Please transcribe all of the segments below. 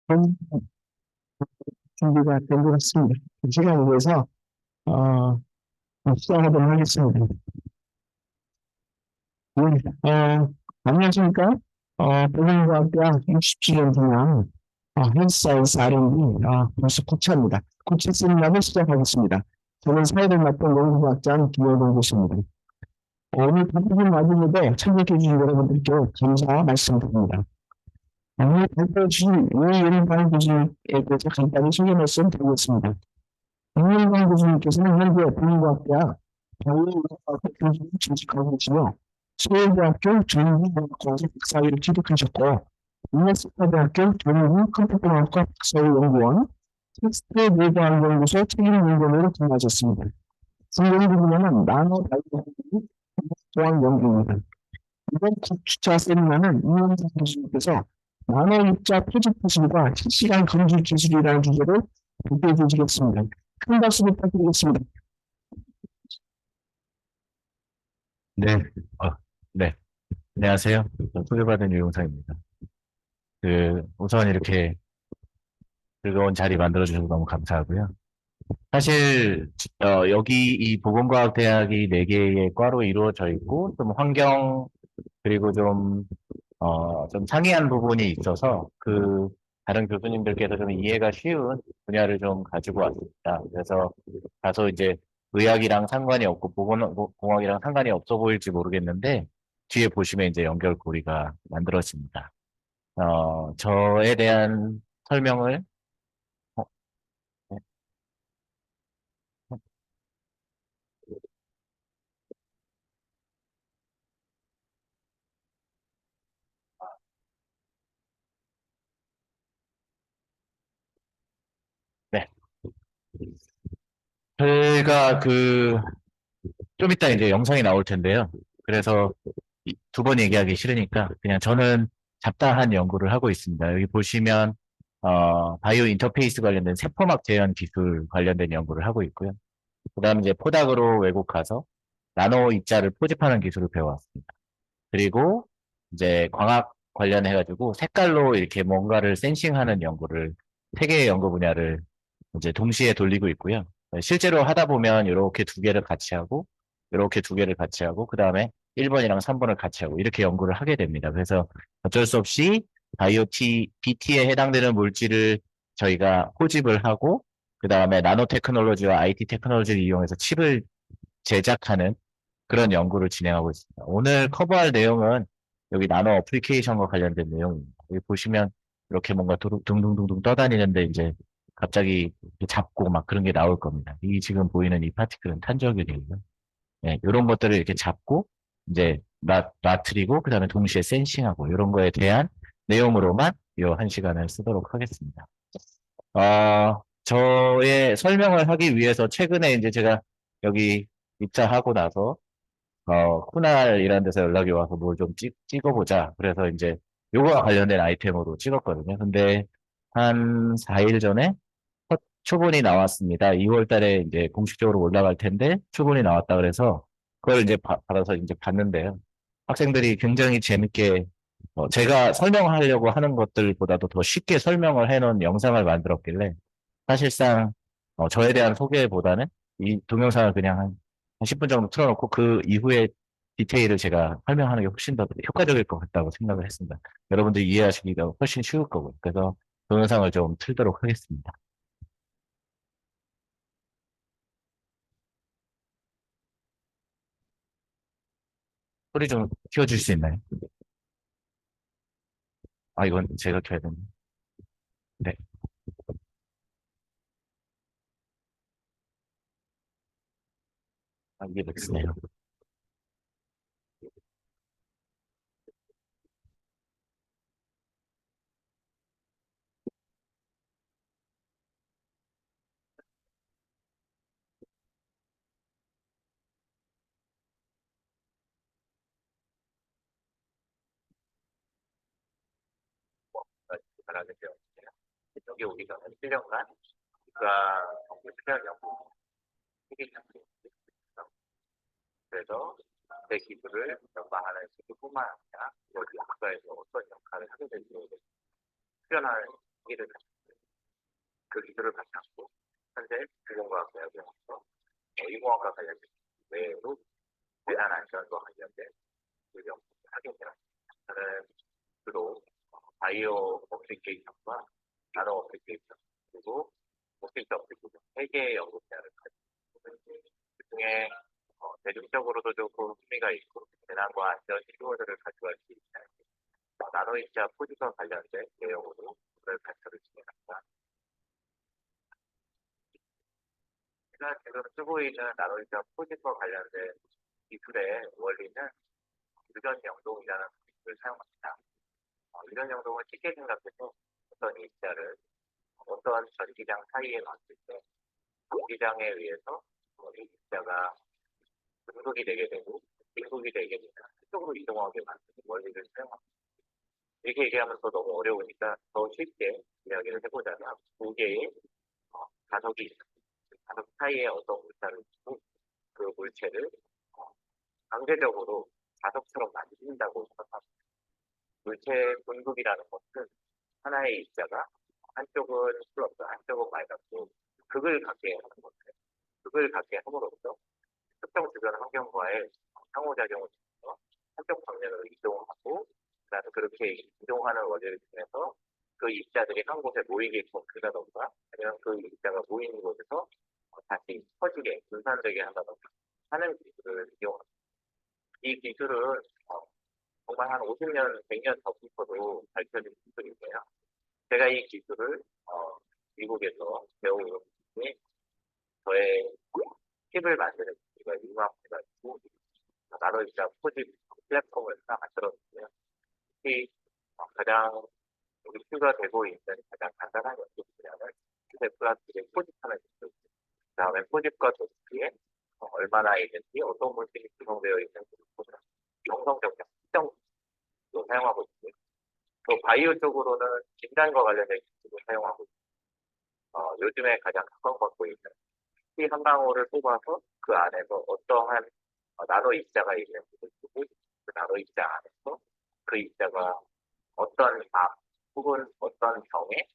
그럼 준비가 된 것 같습니다. 그 시간을 위해서, 어, 시작하도록 하겠습니다. 네, 안녕하십니까? 보건과학대학 67년 동안, 헬스사이언스 R&D, 벌써 9차입니다. 9차 세미나를 시작하겠습니다. 저는 사회를 맡은 연구과학자 김영동 교수입니다. 오늘 바쁘신 와중에도 참여해주신 여러분들께 감사 말씀드립니다. 오늘 발표해주신 이연관 교수님에 대해서 간단히 소개 말씀드리겠습니다. 이연관 교수님께서는 현재 보건과학대학 바이오과학 교수로 재직하고 계시며 서울대학교 전문과학과에서 박사학위를 취득하셨고 유네스코 전문 컴퓨터공학과 박사학위연구원 텍스트 뇌과학연구소 책임연구원으로 근무하셨습니다. 진행 분야는 나노 바이오테크닉 공학연구입니다. 이번 주차 세미나는 이현상 교수님께서 나노 입자 표적 기술과 실시간 검출 기술이라는 주제로 발표해 주시겠습니다. 큰 박수 부탁드리겠습니다. 네, 어, 네, 안녕하세요. 소개받은 유용상입니다. 우선 이렇게 즐거운 자리 만들어주셔서 너무 감사하고요. 사실, 여기 이 보건과학대학이 네개의 과로 이루어져 있고, 좀 환경, 그리고 좀 상이한 부분이 있어서, 다른 교수님들께서 좀 이해가 쉬운 분야를 좀 가지고 왔습니다. 그래서 다소 이제 의학이랑 상관이 없고, 공학이랑 상관이 없어 보일지 모르겠는데, 뒤에 보시면 이제 연결고리가 만들어집니다. 저에 대한 설명을, 어, 네. 제가 좀 이따 이제 영상이 나올 텐데요. 그래서 두 번 얘기하기 싫으니까 그냥 저는 잡다한 연구를 하고 있습니다. 여기 보시면, 바이오 인터페이스 관련된 세포막 재현 기술 관련된 연구를 하고 있고요. 그 다음에 이제 포닥으로 외국 가서 나노 입자를 포집하는 기술을 배워왔습니다. 그리고 이제 광학 관련해가지고 색깔로 이렇게 뭔가를 센싱하는 연구를, 세 개의 연구 분야를 이제 동시에 돌리고 있고요. 실제로 하다 보면 이렇게 두 개를 같이 하고, 이렇게 두 개를 같이 하고, 그 다음에 1번이랑 3번을 같이 하고, 이렇게 연구를 하게 됩니다. 그래서 어쩔 수 없이 BT에 해당되는 물질을 저희가 포집을 하고, 그 다음에 나노 테크놀로지와 IT 테크놀로지를 이용해서 칩을 제작하는 그런 연구를 진행하고 있습니다. 오늘 커버할 내용은 여기 나노 어플리케이션과 관련된 내용입니다. 여기 보시면 이렇게 뭔가 둥둥둥둥 떠다니는데 이제 갑자기 이렇게 잡고 막 그런 게 나올 겁니다. 이 지금 보이는 이 파티클은 탄저균이고요. 네, 이런 것들을 이렇게 잡고 이제 놔트리고 그다음에 동시에 센싱하고 이런 거에 대한 내용으로만 이 한 시간을 쓰도록 하겠습니다. 저의 설명을 하기 위해서 최근에 이제 제가 여기 입사하고 나서 쿠날 이라는 데서 연락이 와서 뭘 좀 찍어보자. 그래서 이제 요거와 관련된 아이템으로 찍었거든요. 근데 한 4일 전에 첫 초본이 나왔습니다. 2월 달에 이제 공식적으로 올라갈 텐데 초본이 나왔다 그래서 그걸 이제 받아서 이제 봤는데요. 학생들이 굉장히 재밌게 제가 설명하려고 하는 것들보다도 더 쉽게 설명을 해놓은 영상을 만들었길래 사실상 저에 대한 소개보다는 이 동영상을 그냥 한 10분 정도 틀어놓고 그 이후에 디테일을 제가 설명하는 게 훨씬 더 효과적일 것 같다고 생각을 했습니다. 여러분들이 이해하시기가 훨씬 쉬울 거고요. 그래서 동영상을 좀 틀도록 하겠습니다. 소리 좀 키워줄 수 있나요? 아, 이건 제가 켜야 되네. 네. 아, 이게 맥스네요. 말하는데요. 여기 오기 전에 1년간 국가 정부 수련 연구 세계 참여했습니다. 그래서 제 기술을 연구하는 시기뿐만 아니라 여기 학과에서 어떤 역할을 하게 될지 수련할 기기를 그 기술을 바탕으로 현재 주공과학 대학에서 인공화학과 관련된 외에도 대단 안전과 관련된 그 연구를 하게 되었습니다. 저는 주로 바이오 어플리케이션과 나노 어플리케이션 그리고 모빌티 어플리케이션 3개의 연구 분야를 가지고 있습니다. 그중에 대중적으로도 좋고 흥미가 있고 재난과 안전 키워드를 가져갈 수 있는 나노입자 포지션 관련된 내용으로 오늘 발표를 진행합니다. 제가 지금 쓰고 있는 나노입자 포지션 관련된 기술의 원리는 유전 영동이라는 기술을 사용합니다. 유전 영동은 쉽게 생각해서 어떤 입자를 어떤 전기장 사이에 놨을 때 전기장에 의해서 이 입자가 분극이 되게 되고 빈극이 되게 되면 그쪽으로 이동하게 만드는 원리를 사용합니다. 이렇게 얘기하면 더 너무 어려우니까 더 쉽게 이야기를 해보자면 두 개의 자석이 있습니다. 자석 사이에 어떤 물체를 두고 그 물체를 강제적으로 자석처럼 만든다고 생각합니다. 물체 분극이라는 것은 하나의 입자가 한쪽은 플러스, 한쪽은 마이너스 극을 갖게 하는 것을 극을 갖게 함으로써 특정 주변 환경과의 상호작용을 통해서 한쪽 방면으로 이동하고 그다음에 그렇게 이동하는 원리를 통해서 그 입자들이 한 곳에 모이게끔 한다던가 아니면 그 입자가 모이는 곳에서 다시 퍼지게 분산되게 한다던가 하는 기술을 이용합니다. 이 기술은 정말 한 50년, 100년 전부터도 발표된 기술인데요. 제가 이 기술을 미국에서 배운 분이 저의 칩을 만드는 기술과 융합해가지고 나노입자 포집 플랫폼을 하나 만들었는데요. 특히 가장 이슈가 되고 있는 가장 간단한 연구 분야는 주세 플라스틱을 포집하는 기술, 그 다음에 포집과 도식에 얼마나 있는지 어떤 물질이 구성되어 있는지 보는 영성적 특정도 사용하고 있고요. 또 바이오 쪽으로는 진단과 관련된 기술을 사용하고 있습니다. 요즘에 가장 각광받고 있는 피 한 방울을 뽑아서 그 안에서 어떠한 나노 입자가 있는지를 보고 그 나노 입자 안에서 그 입자가 어떤 암 혹은 어떤 병에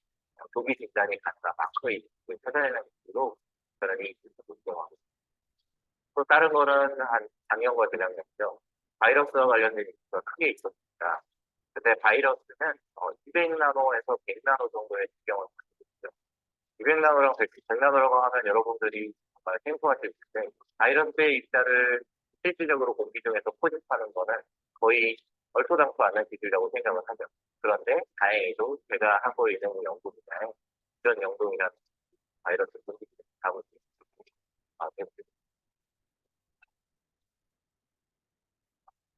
조기 진단이 가능한 마커에 있는지를 찾아내는 기술로 저는 이 기술을 이용하고 있습니다. 또 다른 거는 한 작년과 재작년이죠. 바이러스와 관련된 기술가 크게 있었습니다. 근데 바이러스는 200나노에서 100나노 정도의 지경을 가지고 있죠. 200나노랑 100나노라고 하면 여러분들이 정말 생소하실 텐데 바이러스의 입자를 실질적으로 공기 중에서 포집하는 거는 거의 얼토당토 않는 기술이라고 생각을 하죠. 그런데 다행히도 제가 하고 있는 연구 분야에 이런 영동이라는 바이러스 포집을 하고 있습니다.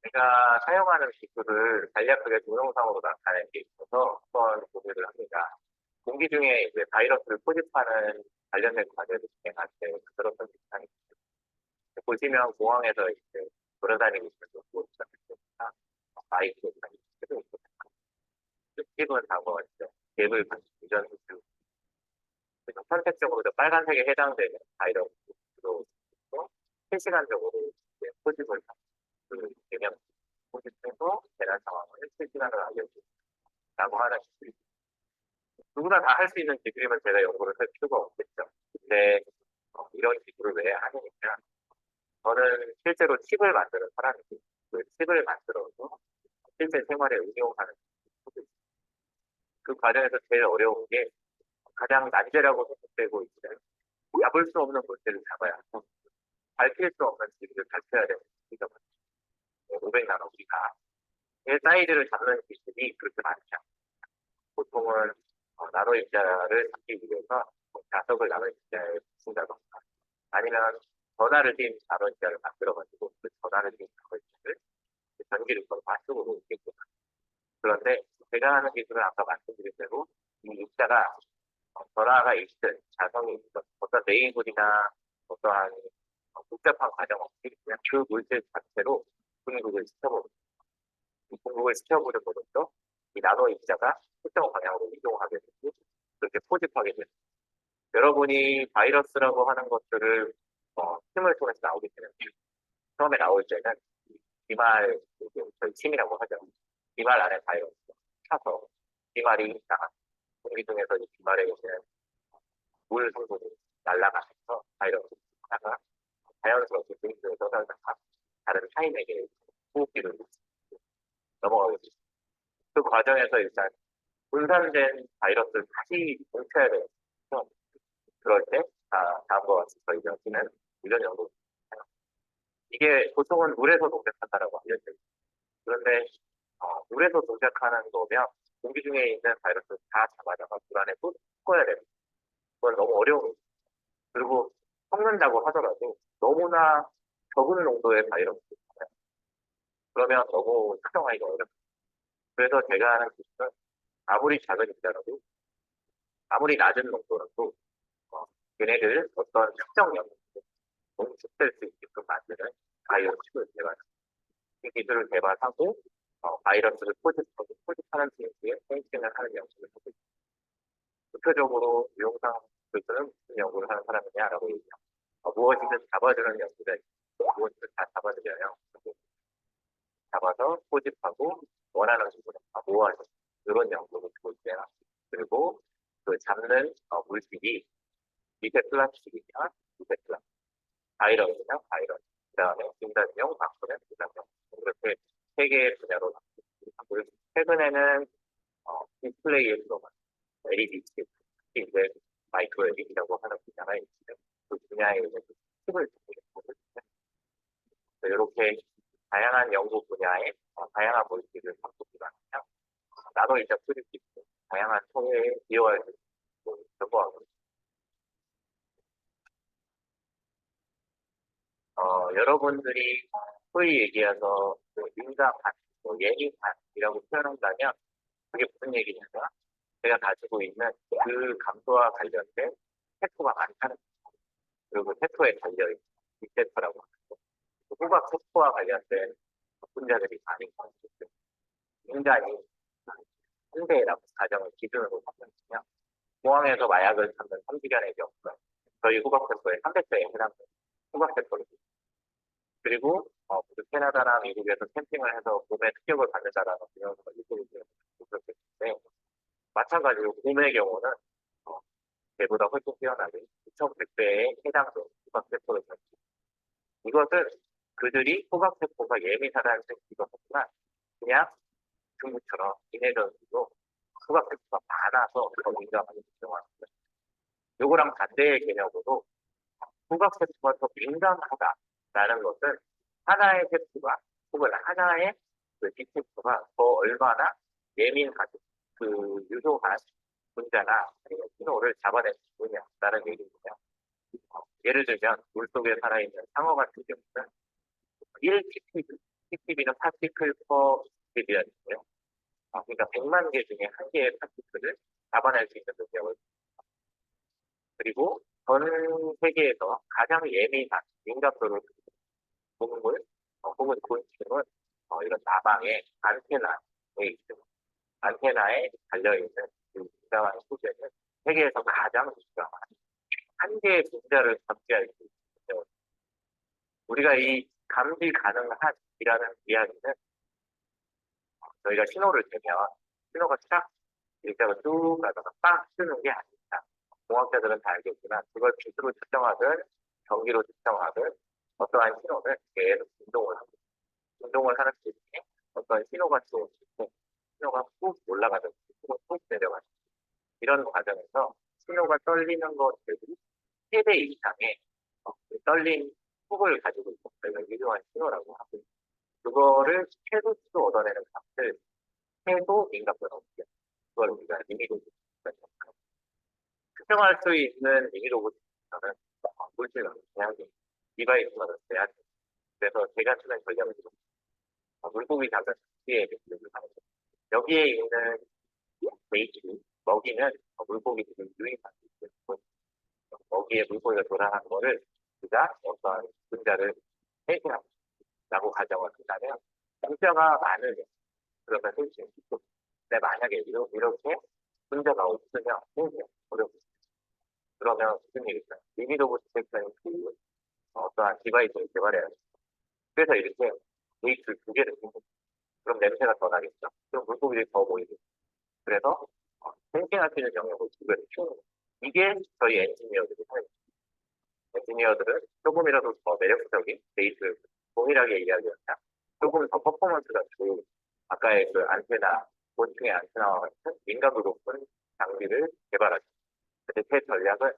제가 사용하는 기술을 간략하게 동영상으로 나타낸 게 있어서 한번 공유를 합니다. 공기 중에 이제 바이러스를 포집하는 관련된 과제를 진행할 때 들었던 비슷한 보시면 공항에서 이제 돌아다니고 있는 모습을 보니까 마이크를 쓰고 있거든요. 특집은 과거였죠. 갭을 유전 수술. 선택적으로 빨간색에 해당되는 바이러스로 실시간적으로 이제 포집을 되면 포집해서 재난 상황을 실시간으로 알려주라고 하는 기술이 누구나 다 할 수 있는 기술이면 제가 연구를 할 필요가 없겠죠. 근데 이런 기술을 왜 하느냐? 저는 실제로 칩을 만드는 사람이고 그 칩을 만들어서 실제 생활에 응용하는 그 과정에서 제일 어려운 게 가장 난제라고 생각되고 있는 잡을 수 없는 문제를 잡아야 하고 밝힐 수 없는 지리를 밝혀야 되는 기술이가 500나노 우리가 제 사이즈를 잡는 기술이 그렇게 많지 않습니다. 보통은 나노 입자를 잡기 위해서 자석을 나노 입자에 붙인다던가 아니면 전하를 띈 나노 입자를 만들어가지고 그 전하를 띈 나노 입자를 전기를 마스으로 옮기고 그런데 제가 하는 기술은 아까 말씀드린 대로 이 입자가 전하가 있든 자성이 있든 어떤 네이블이나 어떠한 복잡한 과정 없이 그냥 그 물질 자체로 분극을 시켜버립니다. 이 분극을 시켜버림으로써 이 나노 입자가 특정 방향으로 이동하게 되고 그렇게 포집하게 됩니다. 여러분이 바이러스라고 하는 것들을 침을 통해서 나오게 되는데 처음에 나올 때는 비말, 저희 침이라고 하죠. 비말 안에 바이러스가 차서 비말이 나갑니다. 공기 중에서 이 주말에 있는 물 성분이 날아가면서 바이러스 하나가 자연스럽게 공기 중에 떠나다가 다른 타인에게 호흡기를 넘어가게 됩니다. 그 과정에서 일단 분산된 바이러스를 다시 뭉쳐야 돼요. 그럴 때 다음과 같이 저희가 쓰는 유전 연구. 이게 보통은 물에서 동작한다라고 알려져요. 그런데 물에서 동작하는 거면 공기 중에 있는 바이러스를 다 잡아다가 물 안에 또 섞어야 됩니다. 그건 너무 어려운 거죠. 그리고 섞는다고 하더라도 너무나 적은 농도의 바이러스를 잡아요. 그러면 너무 특정하기가 어렵습니다. 그래서 제가 하는 기술은 아무리 작은 입자라도 아무리 낮은 농도라도 얘네들 어떤 특정 영역에 농축될 수 있게끔 만드는 바이오 칩을 개발합니다. 이 기술을 개발하고 바이러스를 포집하는 DNA에 생식을 하는 연구를 하고 있습니다. 대표적으로 유용상 교수는 무슨 연구를 하는 사람이냐라고 얘기해요. 무엇이든 잡아주는 연구를 무엇이든 다 잡아주려면 잡아서 포집하고 원하는 수준에 모아서 이런 연구를 주고 있어요. 그리고 그 잡는 물질이 밑에 플라스틱이냐 밑에 플라스틱 바이러스냐 바이러스 그 다음에 진단용 바꾸는 진단용 이렇게 세 개의 분야로 나누고 최근에는 디스플레이에서 LED 이제 마이크로 LED라고 하는 분야가 있는데 그 분야에 있는 칩을 이렇게 다양한 연구 분야에 다양한 물질을 바꾸기가 하면 나도 이제 수립 기술 다양한 통해에 이어갈 수 있고 결과하고 여러분들이 소위 얘기해서 민감한, 예민한이라고 표현한다면 그게 무슨 얘기냐면 제가 가지고 있는 그 감소와 관련된 세포가 많다는 거죠. 그리고 세포에 달려있는 빅세포라고 하고 후각 세포와 관련된 분자들이 많이 있거든요. 인간이 한대라고 가정을 기준으로 삼으면 공항에서 마약을 찾는 3시간의 경우는 저희 후각 세포의 300배에 해당되는 후각 세포를 그리고 캐나다나 미국에서 캠핑을 해서 몸에 특격을 받는다라는 영상을 유튜브에 그렇게 했는데 마찬가지로 곰의 경우는 개보다 훨씬 뛰어나게 2,100배에 해당되는 후각세포를 가지고 이것은 그들이 후각세포가 예민하다는 생각이 없지만 그냥 중국처럼 인해전으로 후각세포가 많아서 더 민감하게 작용합니다. 요거랑 반대의 개념으로 후각세포가 더 민감하다라는 것은 하나의 세포가 혹은 하나의 그 뒷세포가 더 얼마나 예민하고 그 유효한 분자나 아니면 신호를 잡아낼 수 있느냐라는 얘기입니다. 예를 들면 물속에 살아있는 상어 같은 경우는 1ppb, ppb는 파티클 퍼 ppb라는 거예요. 그러니까 100만 개 중에 한 개의 파티클을 잡아낼 수 있는 능력을 그리고 전 세계에서 가장 예민한 민감도를 동물 혹은 곤충은 이런 나방의 안테나에 있습니다. 안테나에 달려있는 그 분자와의 소재는 세계에서 가장 수가 많아요. 한 개의 분자를 감지할 수 있습니다. 우리가 이 감지 가능한이라는 이야기는 저희가 신호를 대면 신호가 쫙 일자로 쭉 가다가 빵 뜨는 게 아닙니다. 공학자들은 다 알겠지만 그걸 빛으로 측정하든 전기로 측정하든 어떠한 신호는 계속 운동을 합니다. 운동을 하는 중에 어떤 신호가 들어오실 때 신호가 꾹 올라가든지 꾹 내려가든지 이런 과정에서 신호가 떨리는 것들이 3배 이상의 떨린 폭을 가지고 있고 저희가 유효한 신호라고 하고 그거를 최소치로 얻어내는 값을 최소 민감도라고 합니다. 그걸 우리가 리미로그 측정할 수 있는 리미로그는 물질과 제약이 디바이스마다 제약이 그래서 제가 쓰는 전략은 물고기 작은 뒤에 여기에 있는 메이트 먹이는 물고기들이 유인하고 있고 먹이에 물고기가 돌아가는 거를 우리가 어떤 분자를 해결하고 가정을 한다면 분자가 많으면 그러면 훨씬 쉽고 근데 만약에 이렇게 분자가 없으면 굉장히 어렵습니다. 그러면 무슨 일일까요? 리미로봇 디텍션이 필요한 어떠한 디바이스를 개발해야 합니다. 그래서 이렇게 메이트 2개를 그럼 냄새가 더 나겠죠. 그럼 물고기들이 더 모이고 그래서 생생하시는 영역을 구별해 주는 이게 저희 엔지니어들이 하는 엔지니어들은 조금이라도 더 매력적인 데이터를 동일하게 이야기한다. 조금 더 퍼포먼스가 좋은 아까의 그 안테나, 고층의 안테나와 같은 민감도 높은 장비를 개발하죠. 근데 제 전략은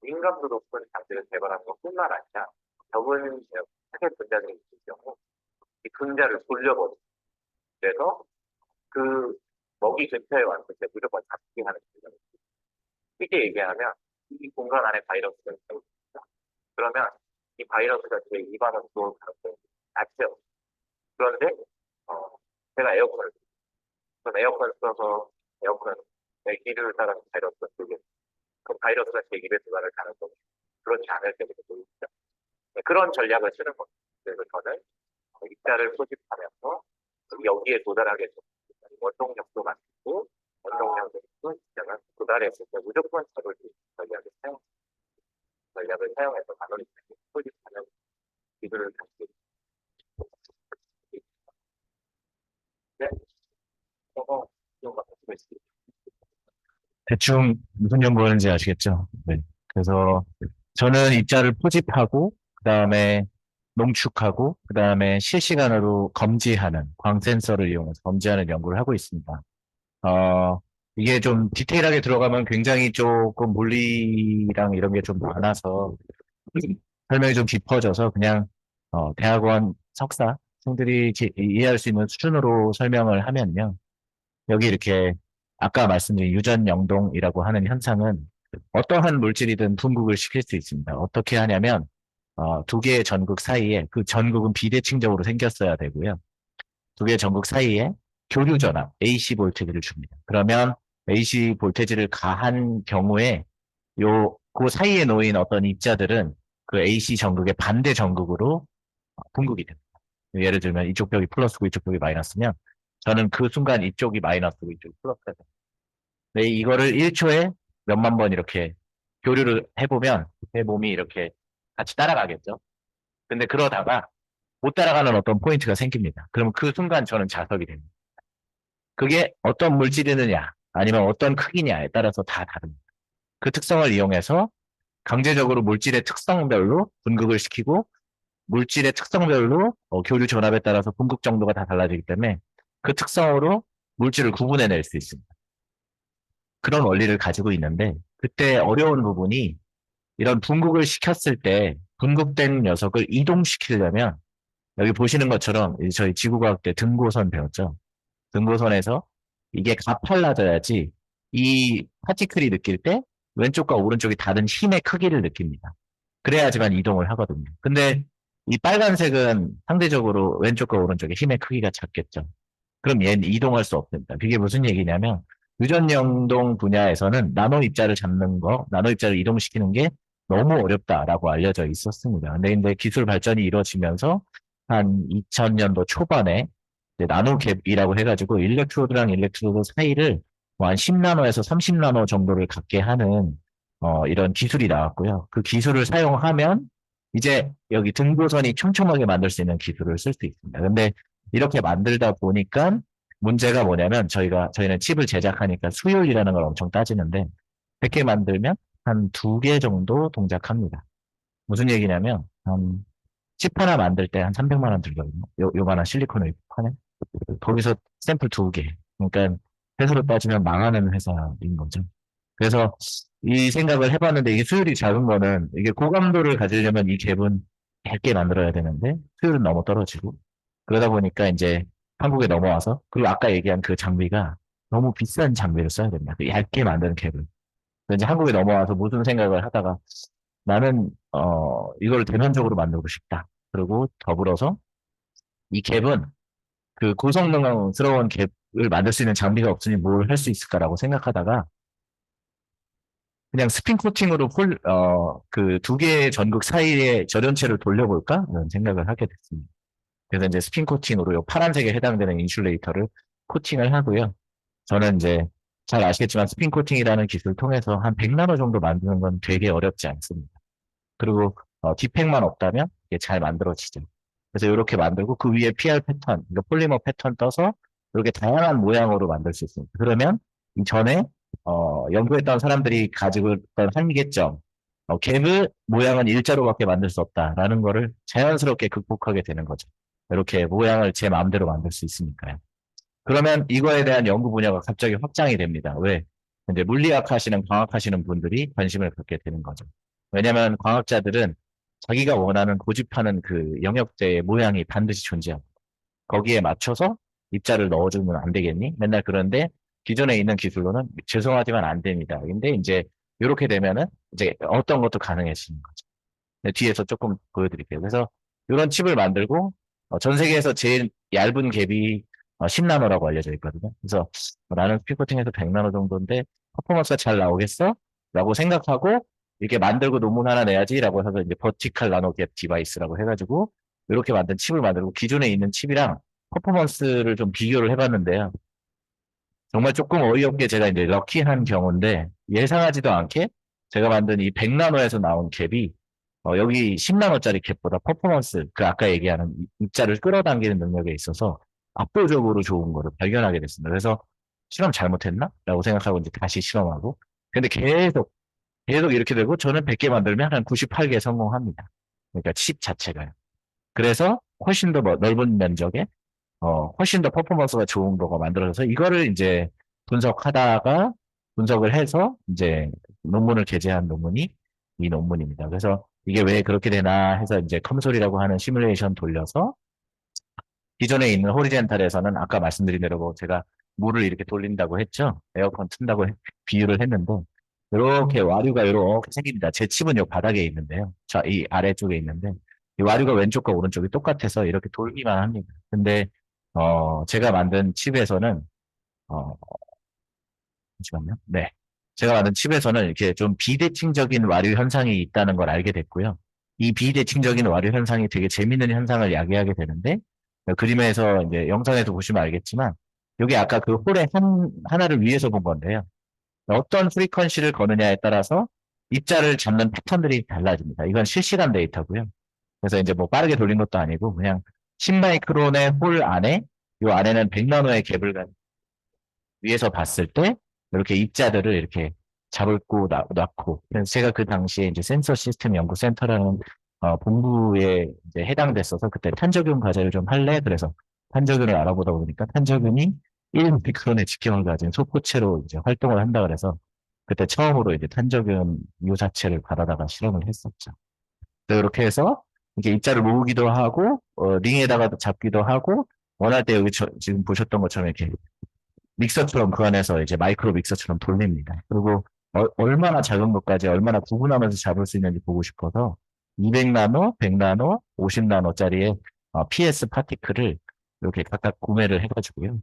민감도 높은 장비를 개발하는 것뿐만 아니라 적은 타겟 분자들이 있을 경우 이 분자를 돌려버리고 그래서 그 먹이 근처에 왔을 때 무조건 잡히게 하는 거죠. 쉽게 얘기하면 이 공간 안에 바이러스가 있습니다. 그러면 이 바이러스가 제 입안으로 들어올 가능성이 낮죠. 그런데 제가 에어컨을 그럼 에어컨을 써서 에어컨에 기류를 따라서 바이러스가 들게 그 바이러스가 제 입에 들어갈 가능성이 그렇지 않을 때부터 보이죠. 그런 전략을 쓰는 겁니다. 그래서 저는 입자를 소집하면서 여기에 도달하게 원동력도 만들고 원동력도 입자가 도달했을 때 무조건 잡을 수 있는 전략을 사용해서 나노리스를 소집하는 기술을 갖고 있습니다. 네, 이런 거 갖고 있습니다. 대충 무슨 연구하는지 아시겠죠? 네. 그래서 저는 입자를 포집하고, 그 다음에 농축하고, 그 다음에 실시간으로 검지하는, 광 센서를 이용해서 검지하는 연구를 하고 있습니다. 이게 좀 디테일하게 들어가면 굉장히 조금 물리랑 이런 게 좀 많아서 설명이 좀 깊어져서 그냥, 대학원 석사생들이 이해할 수 있는 수준으로 설명을 하면요. 여기 이렇게 아까 말씀드린 유전영동이라고 하는 현상은 어떠한 물질이든 분국을 시킬 수 있습니다. 어떻게 하냐면 두 개의 전극 사이에 그 전극은 비대칭적으로 생겼어야 되고요. 두 개의 전극 사이에 교류 전압 AC 볼테지를 줍니다. 그러면 AC 볼테지를 가한 경우에 그 사이에 놓인 어떤 입자들은 그 AC 전극의 반대 전극으로 분국이 됩니다. 예를 들면 이쪽 벽이 플러스고 이쪽 벽이 마이너스면 저는 그 순간 이쪽이 마이너스고 이쪽이 플러스가 됩니다. 네, 이거를 1초에 몇만 번 이렇게 교류를 해보면 제 몸이 이렇게 같이 따라가겠죠. 근데 그러다가 못 따라가는 어떤 포인트가 생깁니다. 그러면 그 순간 저는 자석이 됩니다. 그게 어떤 물질이느냐 아니면 어떤 크기냐에 따라서 다 다릅니다. 그 특성을 이용해서 강제적으로 물질의 특성별로 분극을 시키고 물질의 특성별로 교류 전압에 따라서 분극 정도가 다 달라지기 때문에 그 특성으로 물질을 구분해낼 수 있습니다. 그런 원리를 가지고 있는데 그때 어려운 부분이 이런 분국을 시켰을 때 분국된 녀석을 이동시키려면 여기 보시는 것처럼 저희 지구과학 때 등고선 배웠죠. 등고선에서 이게 가팔라져야지 이 파티클이 느낄 때 왼쪽과 오른쪽이 다른 힘의 크기를 느낍니다. 그래야지만 이동을 하거든요. 근데 이 빨간색은 상대적으로 왼쪽과 오른쪽의 힘의 크기가 작겠죠. 그럼 얘는 이동할 수 없습니다. 그게 무슨 얘기냐면 유전영동 분야에서는 나노 입자를 잡는 거, 나노 입자를 이동시키는 게 너무 어렵다라고 알려져 있었습니다. 근데 기술 발전이 이루어지면서 한 2000년도 초반에 나노갭이라고 해가지고 일렉트로드랑 일렉트로드 사이를 뭐한 10나노에서 30나노 정도를 갖게 하는 이런 기술이 나왔고요. 그 기술을 사용하면 이제 여기 등고선이 촘촘하게 만들 수 있는 기술을 쓸 수 있습니다. 근데 이렇게 만들다 보니까 문제가 뭐냐면 저희는 칩을 제작하니까 수율이라는 걸 엄청 따지는데 100개 만들면 한 2개 정도 동작합니다. 무슨 얘기냐면 칩 하나 만들 때 한 300만 원 들거든요. 요만한 실리콘 웨이퍼 거기서 샘플 2개. 그러니까 회사로 따지면 망하는 회사인 거죠. 그래서 이 생각을 해봤는데 이게 수율이 작은 거는 이게 고감도를 가지려면 이 갭은 100개 만들어야 되는데 수율은 너무 떨어지고 그러다 보니까 이제 한국에 넘어와서 그리고 아까 얘기한 그 장비가 너무 비싼 장비를 써야 됩니다. 그 얇게 만드는 캡을. 그래서 이제 한국에 넘어와서 무슨 생각을 하다가 나는 이걸 대면적으로 만들고 싶다. 그리고 더불어서 이 캡은 그 고성능스러운 캡을 만들 수 있는 장비가 없으니 뭘 할 수 있을까라고 생각하다가 그냥 스핀 코팅으로 그 두 개의 전극 사이에 절연체를 돌려볼까? 이런 생각을 하게 됐습니다. 그래서 이제 스핀 코팅으로 요 파란색에 해당되는 인슐레이터를 코팅을 하고요. 저는 이제 잘 아시겠지만 스핀 코팅이라는 기술을 통해서 한 100나노 정도 만드는 건 되게 어렵지 않습니다. 그리고 디펙만 없다면 이게 잘 만들어지죠. 그래서 이렇게 만들고 그 위에 PR 패턴, 그러니까 폴리머 패턴 떠서 이렇게 다양한 모양으로 만들 수 있습니다. 그러면 이전에 연구했던 사람들이 가지고 있던 한계점, 갭의 모양은 일자로밖에 만들 수 없다라는 거를 자연스럽게 극복하게 되는 거죠. 이렇게 모양을 제 마음대로 만들 수 있으니까요. 그러면 이거에 대한 연구 분야가 갑자기 확장이 됩니다. 왜? 이제 물리학 하시는, 광학 하시는 분들이 관심을 갖게 되는 거죠. 왜냐하면 과학자들은 자기가 원하는 고집하는 그 영역대의 모양이 반드시 존재합니다. 거기에 맞춰서 입자를 넣어주면 안 되겠니? 맨날 그런데 기존에 있는 기술로는 죄송하지만 안 됩니다. 근데 이제 이렇게 되면은 이제 어떤 것도 가능해지는 거죠. 네, 뒤에서 조금 보여드릴게요. 그래서 이런 칩을 만들고 전 세계에서 제일 얇은 갭이 10나노라고 알려져 있거든요. 그래서 나는 스피커팅에서 100나노 정도인데 퍼포먼스가 잘 나오겠어? 라고 생각하고 이렇게 만들고 논문 하나 내야지라고 해서 이제 버티컬 나노 갭 디바이스라고 해가지고 이렇게 만든 칩을 만들고 기존에 있는 칩이랑 퍼포먼스를 좀 비교를 해봤는데요. 정말 조금 어이없게 제가 이제 럭키한 경우인데 예상하지도 않게 제가 만든 이 100나노에서 나온 갭이 여기 10나노짜리 캡보다 퍼포먼스, 그 아까 얘기하는 입자를 끌어당기는 능력에 있어서 압도적으로 좋은 거를 발견하게 됐습니다. 그래서 실험 잘못했나? 라고 생각하고 이제 다시 실험하고. 근데 계속 이렇게 되고 저는 100개 만들면 한 98개 성공합니다. 그러니까 칩 자체가요. 그래서 훨씬 더 넓은 면적에, 훨씬 더 퍼포먼스가 좋은 거가 만들어져서 이거를 이제 분석을 해서 이제 논문을 게재한 논문이 이 논문입니다. 그래서 이게 왜 그렇게 되나 해서 이제 컴솔이라고 하는 시뮬레이션 돌려서 기존에 있는 호리젠탈에서는 아까 말씀드린 대로 뭐 제가 물을 이렇게 돌린다고 했죠. 에어컨 튼다고 비유를 했는데 이렇게 와류가 이렇게 생깁니다. 제 칩은 요 바닥에 있는데요. 자, 이 아래쪽에 있는데 이 와류가 왼쪽과 오른쪽이 똑같아서 이렇게 돌기만 합니다. 근데 제가 만든 칩에서는 어, 잠시만요. 네. 제가 만든 칩에서는 이렇게 좀 비대칭적인 와류 현상이 있다는 걸 알게 됐고요. 이 비대칭적인 와류 현상이 되게 재밌는 현상을 야기하게 되는데, 그림에서 이제 영상에서 보시면 알겠지만, 여기 아까 그 홀의 하나를 위에서 본 건데요. 어떤 프리퀀시를 거느냐에 따라서 입자를 잡는 패턴들이 달라집니다. 이건 실시간 데이터고요. 그래서 이제 뭐 빠르게 돌린 것도 아니고, 그냥 10마이크론의 홀 안에, 이 안에는 100나노의 갭을 가진 위에서 봤을 때 이렇게 입자들을 이렇게 잡고 놨고 그래서 제가 그 당시에 이제 센서 시스템 연구센터라는 본부에 이제 해당됐어서 그때 탄저균 과제를 좀 할래 그래서 탄저균을 알아보다 보니까 탄저균이 1미크론의 직경을 가진 소포체로 이제 활동을 한다 그래서 그때 처음으로 이제 탄저균 유사체를 받아다가 실험을 했었죠. 이렇게 해서 이렇게 입자를 모으기도 하고 링에다가 잡기도 하고 원할 때 여기 지금 보셨던 것처럼 이렇게 믹서처럼 그 안에서 이제 마이크로 믹서처럼 돌립니다. 그리고 얼마나 작은 것까지 얼마나 구분하면서 잡을 수 있는지 보고 싶어서 200나노, 100나노, 50나노짜리의 PS 파티클을 이렇게 각각 구매를 해가지고요.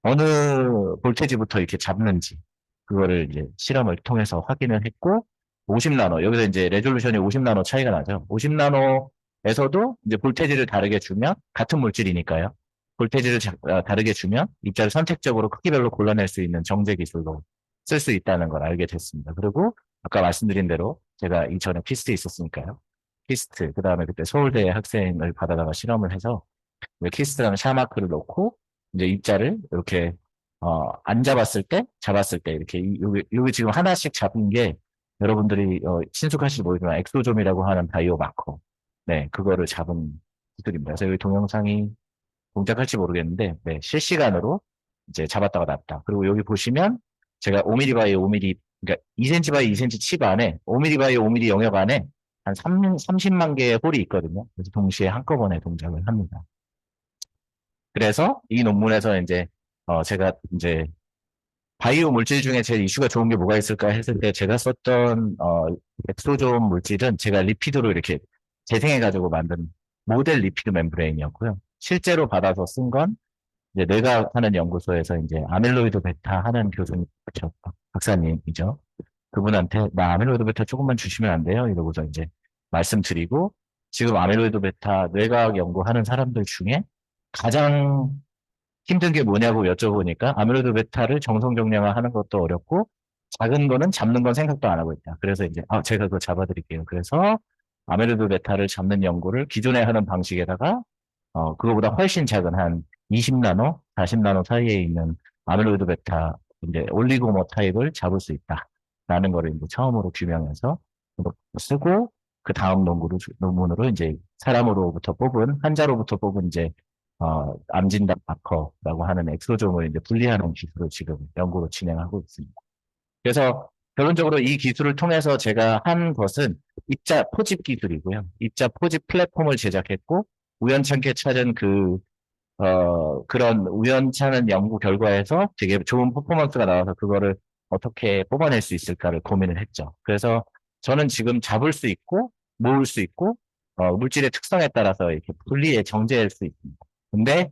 어느 볼테지부터 이렇게 잡는지 그거를 이제 실험을 통해서 확인을 했고 50나노 여기서 이제 레졸루션이 50나노 차이가 나죠. 50나노에서도 이제 볼테지를 다르게 주면 같은 물질이니까요. 볼테지를 다르게 주면 입자를 선택적으로 크기별로 골라낼 수 있는 정제 기술로 쓸 수 있다는 걸 알게 됐습니다. 그리고 아까 말씀드린 대로 제가 이전에 피스트에 있었으니까요. 피스트, 그 다음에 그때 서울대 학생을 받아다가 실험을 해서 키스트랑 샤마크를 넣고 이제 입자를 이렇게 안 잡았을 때, 잡았을 때 이렇게 여기 지금 하나씩 잡은 게 여러분들이 친숙하실지 모르지만 엑소좀이라고 하는 바이오 마커, 네 그거를 잡은 기술입니다. 그래서 여기 동영상이 동작할지 모르겠는데, 네, 실시간으로 이제 잡았다가 놨다. 그리고 여기 보시면 제가 5mm 바이 5mm, 그러니까 2cm 바이 2cm 칩 안에 5mm 바이 5mm 영역 안에 한 30만 개의 홀이 있거든요. 그래서 동시에 한꺼번에 동작을 합니다. 그래서 이 논문에서 이제 제가 이제 바이오 물질 중에 제일 이슈가 좋은 게 뭐가 있을까 했을 때 제가 썼던 엑소존 물질은 제가 리피드로 이렇게 재생해가지고 만든 모델 리피드 멤브레인이었고요. 실제로 받아서 쓴 건 이제 뇌과학 하는 연구소에서 이제 아밀로이드 베타 하는 교수님, 박사님이죠. 그분한테 나 아밀로이드 베타 조금만 주시면 안 돼요? 이러고서 이제 말씀드리고 지금 아밀로이드 베타 뇌과학 연구하는 사람들 중에 가장 힘든 게 뭐냐고 여쭤보니까 아밀로이드 베타를 정성 정량화하는 것도 어렵고 작은 거는 잡는 건 생각도 안 하고 있다. 그래서 이제 제가 그거 잡아드릴게요. 그래서 아밀로이드 베타를 잡는 연구를 기존에 하는 방식에다가 그거보다 훨씬 작은 한 20나노, 40나노 사이에 있는 아밀로이드 베타 이제 올리고모 타입을 잡을 수 있다라는 거를 이제 처음으로 규명해서 쓰고 그 다음 논문으로 이제 사람으로부터 뽑은 환자로부터 뽑은 이제 암진단 마커라고 하는 엑소좀을 이제 분리하는 기술을 지금 연구로 진행하고 있습니다. 그래서 결론적으로 이 기술을 통해서 제가 한 것은 입자 포집 기술이고요. 입자 포집 플랫폼을 제작했고 우연찮게 찾은 그런 우연찮은 연구 결과에서 되게 좋은 퍼포먼스가 나와서 그거를 어떻게 뽑아낼 수 있을까를 고민을 했죠. 그래서 저는 지금 잡을 수 있고 모을 수 있고 물질의 특성에 따라서 이렇게 분리해 정제할 수 있습니다. 근데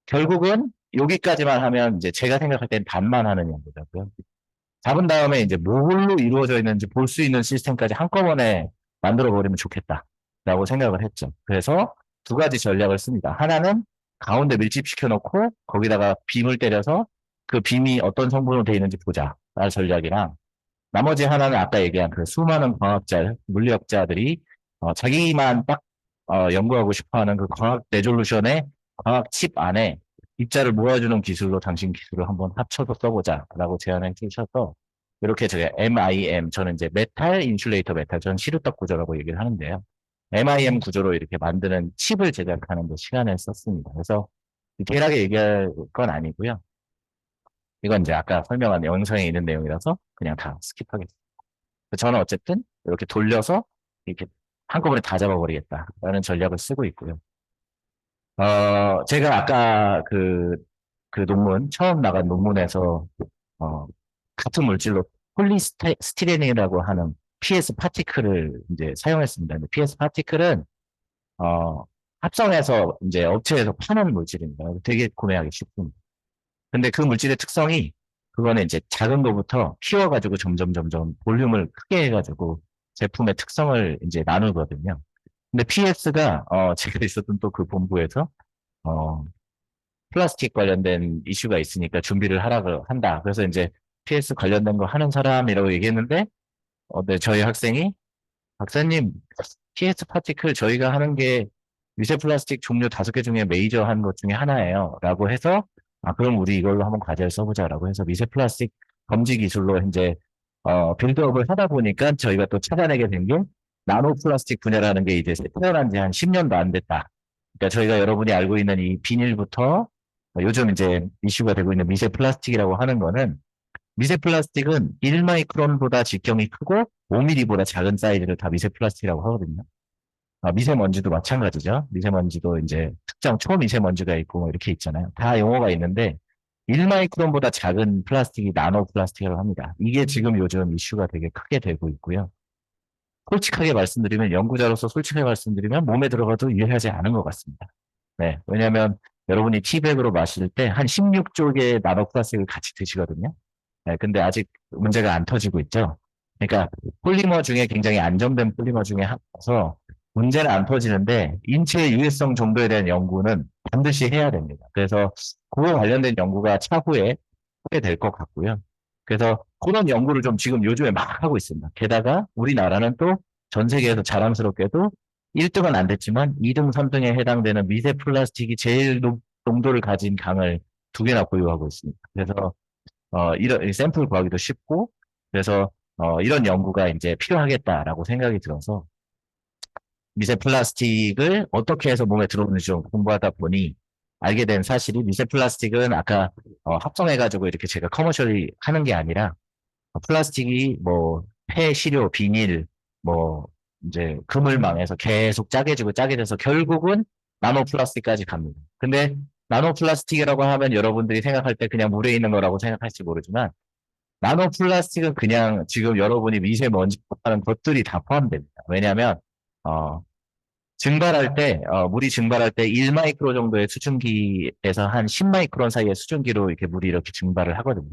결국은 여기까지만 하면 이제 제가 생각할 땐 반만 하는 연구라고요. 잡은 다음에 이제 뭘로 이루어져 있는지 볼 수 있는 시스템까지 한꺼번에 만들어 버리면 좋겠다라고 생각을 했죠. 그래서 두 가지 전략을 씁니다. 하나는 가운데 밀집시켜 놓고 거기다가 빔을 때려서 그 빔이 어떤 성분으로 되어 있는지 보자. 라는 전략이랑 나머지 하나는 아까 얘기한 그 수많은 과학자, 물리학자들이 자기만 딱 연구하고 싶어하는 그 과학 레졸루션의 과학 칩 안에 입자를 모아주는 기술로 당신 기술을 한번 합쳐서 써보자라고 제안해 주셔서 이렇게 제가 MIM, 저는 이제 메탈 인슐레이터 메탈, 저는 시루떡 구조라고 얘기를 하는데요. MIM 구조로 이렇게 만드는 칩을 제작하는 데 시간을 썼습니다. 그래서 디테일하게 얘기할 건 아니고요. 이건 이제 아까 설명한 영상에 있는 내용이라서 그냥 다 스킵하겠습니다. 저는 어쨌든 이렇게 돌려서 이렇게 한꺼번에 다 잡아버리겠다라는 전략을 쓰고 있고요. 제가 아까 그 논문, 처음 나간 논문에서, 같은 물질로 폴리스티렌이라고 하는 PS 파티클을 이제 사용했습니다. 근데 PS 파티클은, 어, 합성해서 이제 업체에서 파는 물질입니다. 되게 구매하기 쉽습니다. 근데 그 물질의 특성이, 그거는 이제 작은 거부터 키워가지고 점점 볼륨을 크게 해가지고 제품의 특성을 이제 나누거든요. 근데 PS가, 제가 있었던 또 그 본부에서, 어, 플라스틱 관련된 이슈가 있으니까 준비를 하라고 한다. 그래서 이제 PS 관련된 거 하는 사람이라고 얘기했는데, 네, 저희 학생이, 박사님, PS 파티클 저희가 하는 게 미세 플라스틱 종류 5개 중에 메이저 한 것 중에 하나예요. 라고 해서, 그럼 우리 이걸로 한번 과제를 써보자라고 해서 미세 플라스틱 검지 기술로 이제, 빌드업을 하다 보니까 저희가 또 찾아내게 된 게, 나노 플라스틱 분야라는 게 이제 태어난 지 한 10년도 안 됐다. 그러니까 저희가 여러분이 알고 있는 이 비닐부터 요즘 이제 이슈가 되고 있는 미세 플라스틱이라고 하는 거는 미세 플라스틱은 1마이크론보다 직경이 크고 5mm보다 작은 사이즈를 다 미세 플라스틱이라고 하거든요. 미세먼지도 마찬가지죠. 미세먼지도 이제 특정 초미세먼지가 있고 뭐 이렇게 있잖아요. 다 용어가 있는데 1마이크론보다 작은 플라스틱이 나노 플라스틱이라고 합니다. 이게 지금 요즘 이슈가 되게 크게 되고 있고요. 솔직하게 말씀드리면 연구자로서 솔직하게 말씀드리면 몸에 들어가도 유해하지 않은 것 같습니다. 네, 왜냐하면 여러분이 티백으로 마실 때 한 16쪽의 나노 플라스틱을 같이 드시거든요. 네, 근데 아직 문제가 안 터지고 있죠. 그러니까 폴리머 중에 굉장히 안정된 폴리머 중에 하나라서 문제는 안 터지는데 인체의 유해성 정도에 대한 연구는 반드시 해야 됩니다. 그래서 그거 관련된 연구가 차후에 하게 될 것 같고요. 그래서 그런 연구를 좀 지금 요즘에 막 하고 있습니다. 게다가 우리나라는 또 전 세계에서 자랑스럽게도 1등은 안 됐지만 2등, 3등에 해당되는 미세 플라스틱이 제일 농도를 가진 강을 2개나 보유하고 있습니다. 그래서 이런 샘플 구하기도 쉽고 그래서 이런 연구가 이제 필요하겠다라고 생각이 들어서 미세 플라스틱을 어떻게 해서 몸에 들어오는지 좀 공부하다 보니 알게 된 사실이 미세 플라스틱은 아까 합성해가지고 이렇게 제가 커머셜리 하는 게 아니라 플라스틱이 뭐 폐, 시료, 비닐, 뭐 이제 그물망에서 계속 짜게 돼서 결국은 나노 플라스틱까지 갑니다. 근데 나노 플라스틱이라고 하면 여러분들이 생각할 때 그냥 물에 있는 거라고 생각할지 모르지만 나노 플라스틱은 그냥 지금 여러분이 미세먼지 하는 것들이 다 포함됩니다. 왜냐하면 증발할 때 물이 증발할 때 1마이크로 정도의 수증기에서 한 10마이크론 사이의 수증기로 이렇게 물이 이렇게 증발을 하거든요.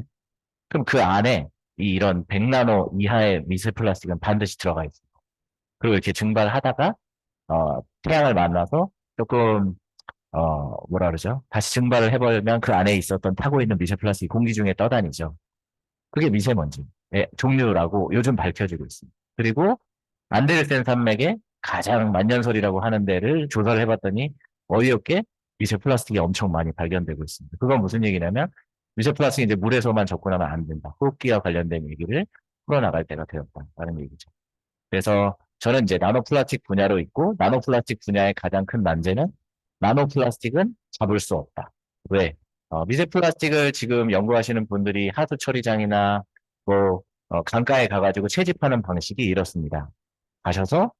그럼 그 안에 이런 100나노 이하의 미세 플라스틱은 반드시 들어가 있어요. 그리고 이렇게 증발하다가 태양을 만나서 조금 뭐라 그러죠? 다시 증발을 해버리면 그 안에 있었던 타고 있는 미세 플라스틱이 공기 중에 떠다니죠. 그게 미세먼지의 종류라고 요즘 밝혀지고 있습니다. 그리고 안데르센 산맥에 가장 만년설이라고 하는 데를 조사를 해봤더니 어이없게 미세 플라스틱이 엄청 많이 발견되고 있습니다. 그건 무슨 얘기냐면 미세 플라스틱이 이제 물에서만 접근하면 안 된다. 호흡기와 관련된 얘기를 풀어나갈 때가 되었다라는 얘기죠. 그래서 저는 이제 나노 플라스틱 분야로 있고, 나노 플라스틱 분야의 가장 큰 난제는 나노 플라스틱은 잡을 수 없다. 왜? 미세 플라스틱을 지금 연구하시는 분들이 하수 처리장이나 뭐 강가에 가가지고 채집하는 방식이 이렇습니다. 가셔서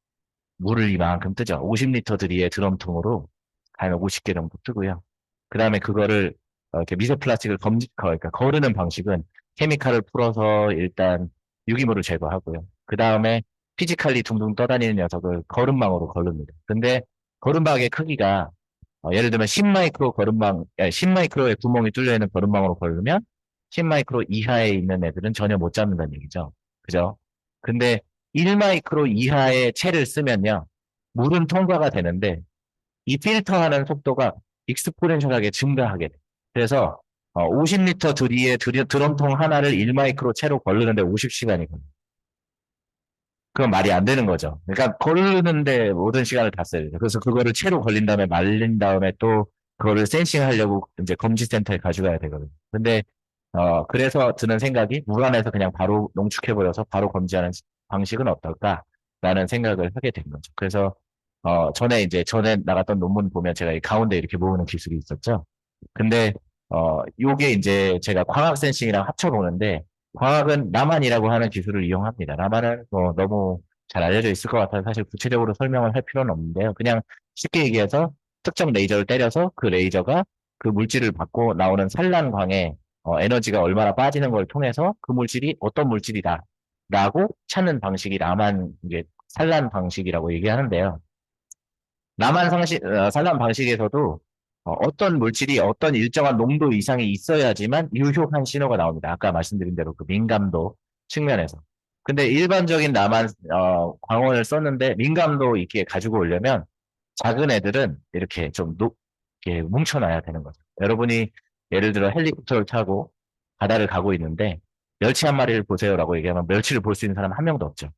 물을 이만큼 뜨죠. 50리터 들이의 드럼통으로 가면 50개 정도 뜨고요. 그 다음에 그거를 이렇게 미세 플라스틱을 그러니까 거르는 방식은 케미칼을 풀어서 일단 유기물을 제거하고요. 그 다음에 피지컬리 둥둥 떠다니는 녀석을 거름망으로 거릅니다. 근데 거름망의 크기가 예를 들면 10마이크로 거름망, 10마이크로의 구멍이 뚫려 있는 거름망으로 걸으면 10마이크로 이하에 있는 애들은 전혀 못 잡는다는 얘기죠. 그죠? 근데 1마이크로 이하의 채를 쓰면요. 물은 통과가 되는데 이 필터하는 속도가 익스포넨셜하게 증가하게 돼. 그래서 50리터 들이의 드럼통 하나를 1마이크로 채로 걸르는데 50시간이 걸려요. 그건 말이 안 되는 거죠. 그러니까 걸르는데 모든 시간을 다 써야 돼요. 그래서 그거를 채로 걸린 다음에 말린 다음에 또 그거를 센싱하려고 이제 검지센터에 가져가야 되거든요. 근데 그래서 드는 생각이 물 안에서 그냥 바로 농축해버려서 바로 검지하는 방식은 어떨까라는 생각을 하게 된 거죠. 그래서 전에 나갔던 논문 보면 제가 이 가운데 이렇게 모으는 기술이 있었죠. 근데 요게 이제 제가 광학 센싱이랑 합쳐보는데 광학은 라만이라고 하는 기술을 이용합니다. 라만은 뭐 너무 잘 알려져 있을 것 같아서 사실 구체적으로 설명을 할 필요는 없는데요. 그냥 쉽게 얘기해서 특정 레이저를 때려서 그 레이저가 그 물질을 받고 나오는 산란광에 에너지가 얼마나 빠지는 걸 통해서 그 물질이 어떤 물질이다 라고 찾는 방식이 라만 이제 산란 방식이라고 얘기하는데요. 산란 방식에서도 어떤 물질이 어떤 일정한 농도 이상이 있어야지만 유효한 신호가 나옵니다. 아까 말씀드린 대로 그 민감도 측면에서. 근데 일반적인 광원을 썼는데 민감도 있게 가지고 오려면 작은 애들은 이렇게 이렇게 뭉쳐놔야 되는 거죠. 여러분이 예를 들어 헬리콥터를 타고 바다를 가고 있는데 멸치 한 마리를 보세요라고 얘기하면 멸치를 볼 수 있는 사람 한 명도 없죠.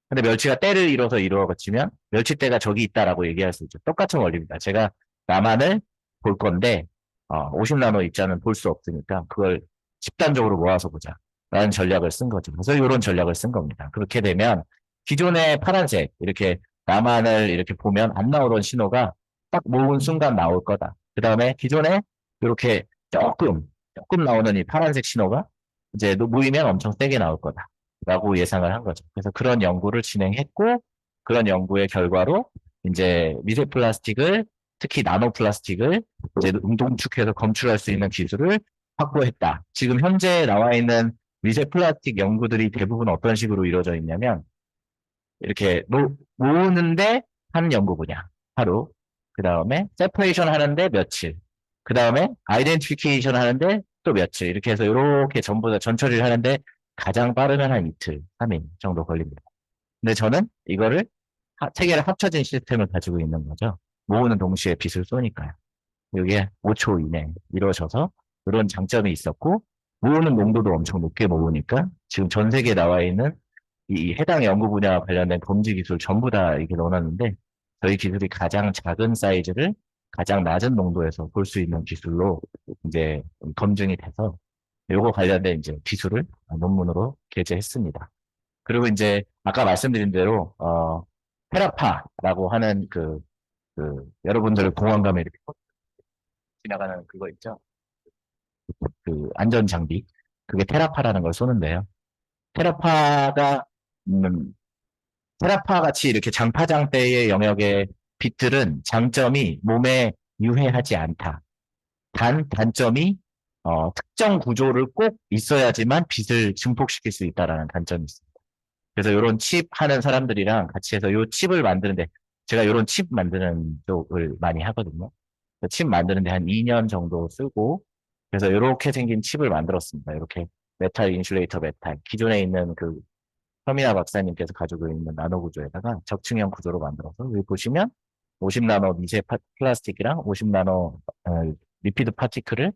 근데 멸치가 때를 이뤄서 이루어지면 멸치떼가 저기 있다라고 얘기할 수 있죠. 똑같은 원리입니다. 제가 나만을 볼 건데 50나노 입자는 볼 수 없으니까 그걸 집단적으로 모아서 보자 라는 전략을 쓴 거죠. 그래서 이런 전략을 쓴 겁니다. 그렇게 되면 기존의 파란색 이렇게 나만을 이렇게 보면 안 나오던 신호가 딱 모은 순간 나올 거다. 그 다음에 기존에 이렇게 조금 나오는 이 파란색 신호가 이제 모이면 엄청 세게 나올 거다. 라고 예상을 한 거죠. 그래서 그런 연구를 진행했고, 그런 연구의 결과로 이제 미세 플라스틱을, 특히 나노 플라스틱을 이제 농축해서 검출할 수 있는 기술을 확보했다. 지금 현재 나와 있는 미세 플라스틱 연구들이 대부분 어떤 식으로 이루어져 있냐면, 이렇게 모으는데 한 연구 분야, 하루. 그 다음에 세퍼레이션 하는데 며칠. 그 다음에 아이덴티피케이션 하는데 또 며칠. 이렇게 해서 이렇게 전부 다 전처리를 하는데 가장 빠르면 한 이틀, 3일 정도 걸립니다. 근데 저는 이거를 세 개를 합쳐진 시스템을 가지고 있는 거죠. 모으는 동시에 빛을 쏘니까요. 이게 5초 이내에 이루어져서 이런 장점이 있었고, 모으는 농도도 엄청 높게 모으니까 지금 전 세계에 나와 있는 이 해당 연구 분야와 관련된 검지 기술 전부 다 이렇게 넣어놨는데, 저희 기술이 가장 작은 사이즈를 가장 낮은 농도에서 볼 수 있는 기술로 이제 검증이 돼서 요거 관련된 이제 기술을 논문으로 게재했습니다. 그리고 이제 아까 말씀드린 대로 테라파라고 하는 여러분들 공항감에 이렇게 지나가는 그거 있죠? 그 안전 장비. 그게 테라파라는 걸 쏘는데요. 테라파가 음, 테라파 같이 이렇게 장파장대의 영역의 빛들은 장점이 몸에 유해하지 않다. 단점이 특정 구조를 꼭 있어야지만 빛을 증폭시킬 수 있다라는 단점이 있습니다. 그래서 이런 칩 하는 사람들이랑 같이 해서 이 칩을 만드는데 제가 이런 칩 만드는 쪽을 많이 하거든요. 칩 만드는데 한 2년 정도 쓰고 그래서 이렇게 생긴 칩을 만들었습니다. 이렇게 메탈 인슐레이터 메탈 기존에 있는 그 서미나 박사님께서 가지고 있는 나노 구조에다가 적층형 구조로 만들어서 여기 보시면 50나노 미세 플라스틱이랑 50나노 리피드 파티클을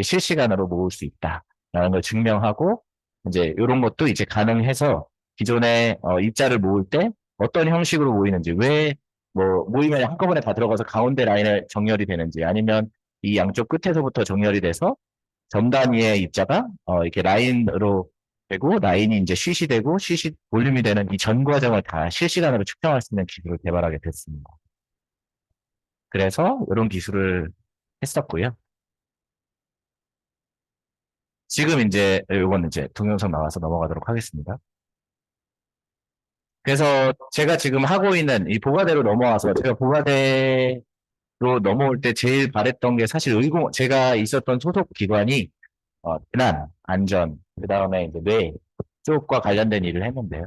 실시간으로 모을 수 있다라는 걸 증명하고 이제 이런 것도 이제 가능해서 기존에 입자를 모을 때 어떤 형식으로 모이는지 왜 뭐 모이면 한꺼번에 다 들어가서 가운데 라인을 정렬이 되는지 아니면 이 양쪽 끝에서부터 정렬이 돼서 점 단위의 입자가 이렇게 라인으로 되고 라인이 이제 쉿이 되고 쉿이 볼륨이 되는 이 전 과정을 다 실시간으로 측정할 수 있는 기술을 개발하게 됐습니다. 그래서 이런 기술을 했었고요. 지금 이제 이건 이제 동영상 나와서 넘어가도록 하겠습니다. 그래서 제가 지금 하고 있는 이 보가대로 넘어와서 제가 보가대로 넘어올 때 제일 바랬던 게 사실 제가 있었던 소속 기관이 재난, 안전, 그 다음에 이제 뇌 쪽과 관련된 일을 했는데요.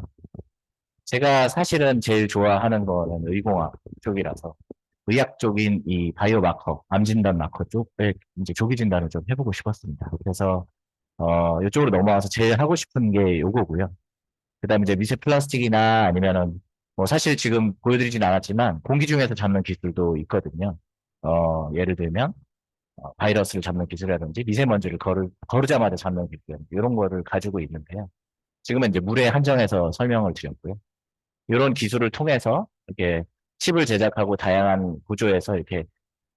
제가 사실은 제일 좋아하는 거는 의공학 쪽이라서 의학 쪽인 이 바이오 마커, 암 진단 마커 쪽에 이제 조기 진단을 좀 해보고 싶었습니다. 그래서 이쪽으로 넘어와서 제일 하고 싶은 게 요거고요. 그다음에 이제 미세 플라스틱이나 아니면은 뭐 사실 지금 보여드리진 않았지만 공기 중에서 잡는 기술도 있거든요. 예를 들면 바이러스를 잡는 기술이라든지 미세먼지를 거르자마자 잡는 기술 이런 거를 가지고 있는데요. 지금은 이제 물에 한정해서 설명을 드렸고요. 이런 기술을 통해서 이렇게 칩을 제작하고 다양한 구조에서 이렇게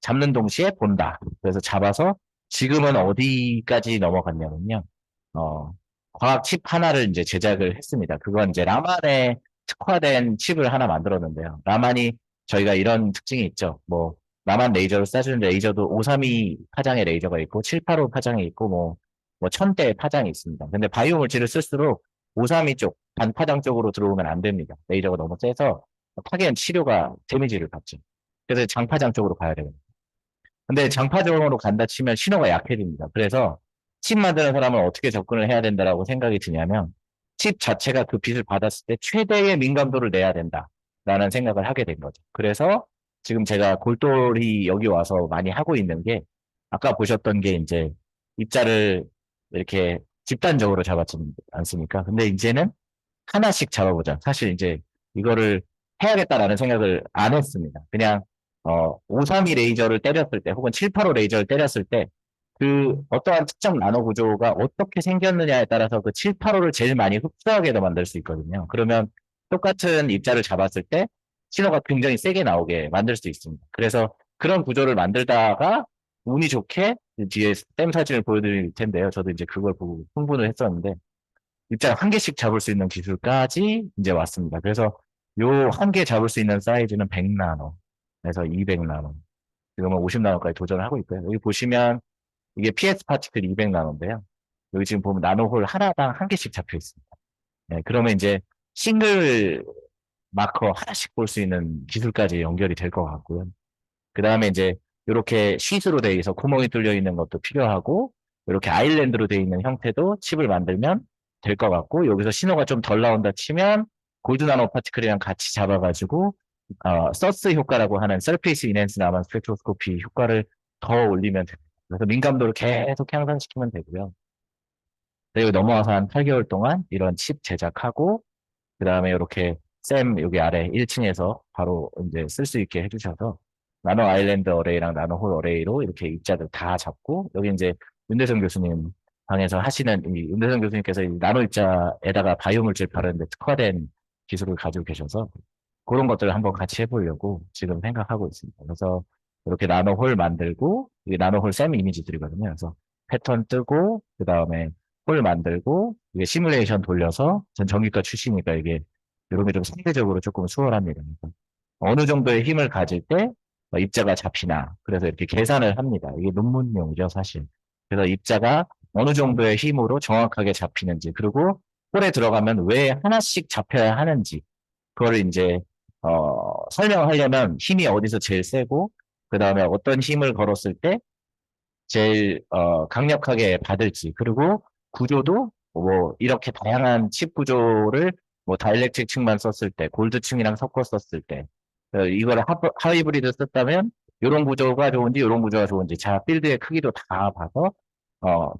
잡는 동시에 본다. 그래서 잡아서 지금은 어디까지 넘어갔냐면요. 어, 과학 칩 하나를 이제 제작을 했습니다. 그건 이제 라만에 특화된 칩을 하나 만들었는데요. 라만이 저희가 이런 특징이 있죠. 뭐, 라만 레이저를 쏴주는 레이저도 532 파장의 레이저가 있고, 785 파장이 있고, 뭐 1000대 파장이 있습니다. 근데 바이오 물질을 쓸수록 532 쪽, 반파장 쪽으로 들어오면 안 됩니다. 레이저가 너무 세서 파괴는 치료가 데미지를 받죠. 그래서 장파장 쪽으로 가야 됩니다. 근데 장파적으로 간다 치면 신호가 약해집니다. 그래서 칩 만드는 사람은 어떻게 접근을 해야 된다라고 생각이 드냐면 칩 자체가 그 빛을 받았을 때 최대의 민감도를 내야 된다라는 생각을 하게 된 거죠. 그래서 지금 제가 골똘히 여기 와서 많이 하고 있는 게 아까 보셨던 게 이제 입자를 이렇게 집단적으로 잡았지 않습니까? 근데 이제는 하나씩 잡아보자. 사실 이제 이거를 해야겠다라는 생각을 안 했습니다. 그냥 532 레이저를 때렸을 때 혹은 785 레이저를 때렸을 때 그 어떠한 특정 나노 구조가 어떻게 생겼느냐에 따라서 그 785를 제일 많이 흡수하게 더 만들 수 있거든요. 그러면 똑같은 입자를 잡았을 때 신호가 굉장히 세게 나오게 만들 수 있습니다. 그래서 그런 구조를 만들다가 운이 좋게 뒤에 댐 사진을 보여드릴 텐데요. 저도 이제 그걸 보고 흥분을 했었는데 입자 한 개씩 잡을 수 있는 기술까지 이제 왔습니다. 그래서 요 한 개 잡을 수 있는 사이즈는 100나노에서 200나노, 지금은 50나노까지 도전을 하고 있고요. 여기 보시면 이게 PS 파티클 200나노인데요. 여기 지금 보면 나노홀 하나당 한 개씩 잡혀 있습니다. 네, 그러면 이제 싱글 마커 하나씩 볼 수 있는 기술까지 연결이 될 것 같고요. 그 다음에 이제 이렇게 쉿으로 돼 있어 구멍이 뚫려 있는 것도 필요하고 이렇게 아일랜드로 돼 있는 형태도 칩을 만들면 될 것 같고 여기서 신호가 좀 덜 나온다 치면 골드 나노 파티클이랑 같이 잡아가지고 서스 효과라고 하는 서페이스 인핸스 나만 스펙트로스코피 효과를 더 올리면 됩니다. 그래서 민감도를 계속 향상시키면 되고요. 그리고 넘어와서 한 8개월 동안 이런 칩 제작하고 그 다음에 이렇게 쌤 여기 아래 1층에서 바로 이제 쓸 수 있게 해주셔서 나노 아일랜드 어레이랑 나노 홀 어레이로 이렇게 입자들 다 잡고 여기 이제 윤대성 교수님 방에서 하시는 이 윤대성 교수님께서 이 나노 입자에다가 바이오 물질 바르는데 특화된 기술을 가지고 계셔서 그런 것들을 한번 같이 해보려고 지금 생각하고 있습니다. 그래서 이렇게 나노 홀 만들고 이게 나노 홀 쌤 이미지들이거든요. 그래서 패턴 뜨고 그 다음에 홀 만들고 이게 시뮬레이션 돌려서 전 전기과 출신이니까 이게 이런 게 좀 상대적으로 조금 수월합니다. 그래서 어느 정도의 힘을 가질 때 입자가 잡히나 그래서 이렇게 계산을 합니다. 이게 논문용이죠, 사실. 그래서 입자가 어느 정도의 힘으로 정확하게 잡히는지 그리고 홀에 들어가면 왜 하나씩 잡혀야 하는지 그거를 이제 설명하려면 힘이 어디서 제일 세고 그 다음에 어떤 힘을 걸었을 때 제일 강력하게 받을지 그리고 구조도 뭐 이렇게 다양한 칩 구조를 뭐 다이렉트릭 층만 썼을 때 골드층이랑 섞어 썼을 때 이걸 하이브리드 썼다면 이런 구조가 좋은지 이런 구조가 좋은지 자 필드의 크기도 다 봐서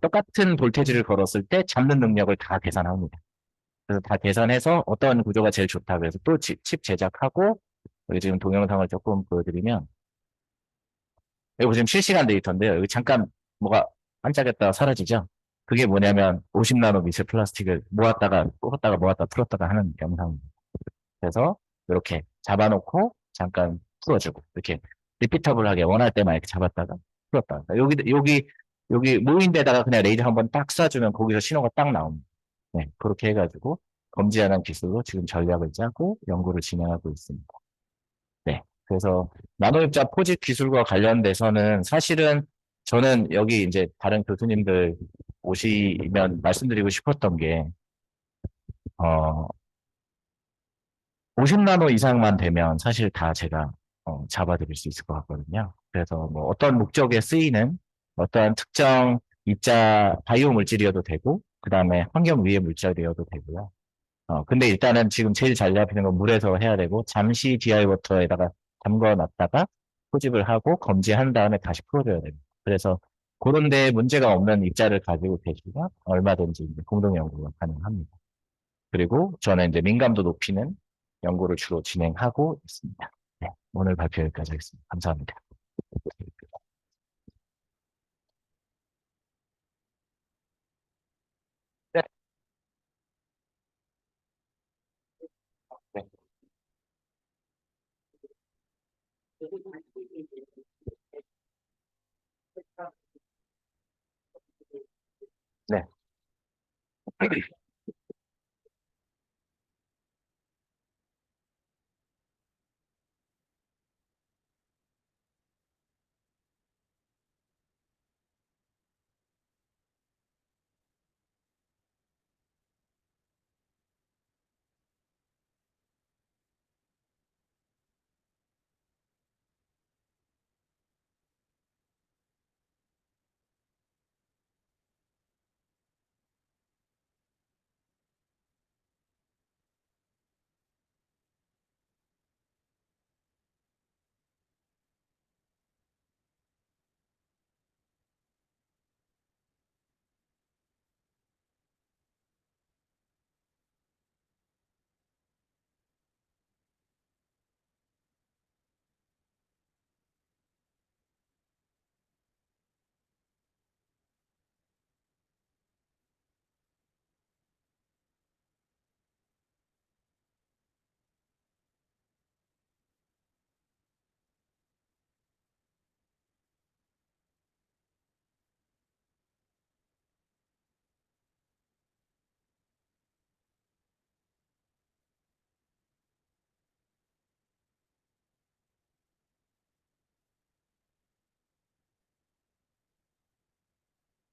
똑같은 볼테지를 걸었을 때 잡는 능력을 다 계산합니다. 그래서 다 계산해서 어떤 구조가 제일 좋다 그래서 또 칩 제작하고 여기 지금 동영상을 조금 보여드리면 여기 보시면 실시간 데이터인데요. 여기 잠깐 뭐가 반짝였다가 사라지죠? 그게 뭐냐면 50나노 미세 플라스틱을 모았다가 뽑았다가 모았다 풀었다가 하는 영상입니다. 그래서 이렇게 잡아놓고 잠깐 풀어주고 이렇게 리피터블하게 원할 때만 이렇게 잡았다가 풀었다가 여기 여기 모인 데다가 그냥 레이저 한번 딱 쏴주면 거기서 신호가 딱 나옵니다. 네, 그렇게 해가지고 검지하는 기술로 지금 전략을 짜고 연구를 진행하고 있습니다. 네, 그래서 나노입자 포집 기술과 관련돼서는 사실은 저는 여기 이제 다른 교수님들 오시면 말씀드리고 싶었던 게, 50나노 이상만 되면 사실 다 제가 잡아드릴 수 있을 것 같거든요. 그래서 뭐 어떤 목적에 쓰이는 어떠한 특정 입자 바이오 물질이어도 되고, 그 다음에 환경 위해 물질이어도 되고요. 근데 일단은 지금 제일 잘 잡히는 건 물에서 해야 되고, 잠시 DI 워터에다가 담궈 놨다가 포집을 하고 검지한 다음에 다시 풀어줘야 됩니다. 그래서 그런 데 문제가 없는 입자를 가지고 계시면 얼마든지 이제 공동 연구가 가능합니다. 그리고 저는 이제 민감도 높이는 연구를 주로 진행하고 있습니다. 네, 오늘 발표 여기까지 하겠습니다. 감사합니다. 네, 네, 네.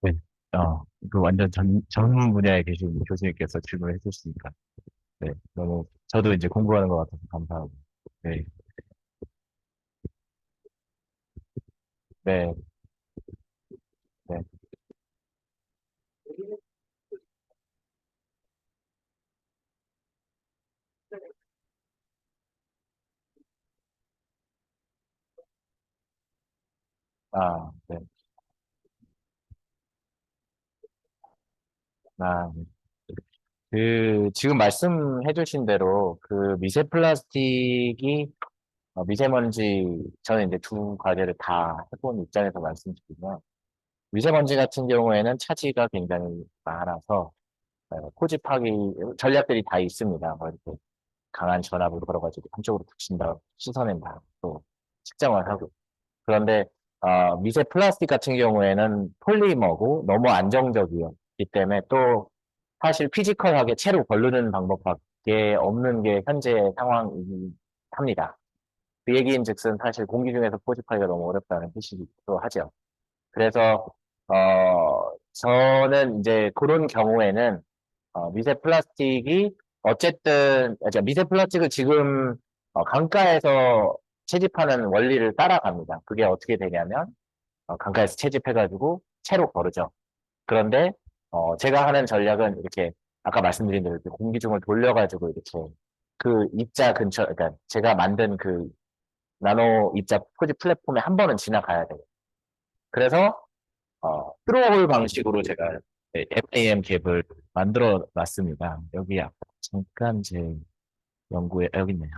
네. 그 완전 전문 분야에 계신 교수님께서 질문을 해주시니까, 네, 너무, 저도 이제 공부하는 것 같아서 감사하고, 네, 네, 네, 네, 네. 지금 말씀해주신 대로 그 미세 플라스틱이 미세먼지, 저는 이제 두 과제를 다 해본 입장에서 말씀드리면, 미세먼지 같은 경우에는 차지가 굉장히 많아서, 포집하기, 전략들이 다 있습니다. 뭐 이렇게 강한 전압을 걸어가지고 한쪽으로 붙인다, 씻어낸다, 또 측정을 하고. 그런데, 미세 플라스틱 같은 경우에는 폴리머고 너무 안정적이었기 때문에 또 사실 피지컬하게 채로 걸르는 방법밖에 없는 게 현재 상황이긴 합니다. 그 얘기인즉슨 사실 공기 중에서 포집하기가 너무 어렵다는 뜻이기도 하죠. 그래서 저는 이제 그런 경우에는 미세 플라스틱이 어쨌든 미세 플라스틱을 지금 강가에서 채집하는 원리를 따라갑니다. 그게 어떻게 되냐면 강가에서 채집해가지고 채로 거르죠. 그런데 제가 하는 전략은 이렇게 아까 말씀드린 대로 이렇게 공기 중을 돌려가지고 이렇게 그 입자 근처, 그러니까 제가 만든 그 나노 입자 포집 플랫폼에 한 번은 지나가야 돼요. 그래서 트로홀 방식으로 제가 FAM 갭을 만들어 놨습니다. 여기 아까 잠깐 제 연구에 여기 있네요.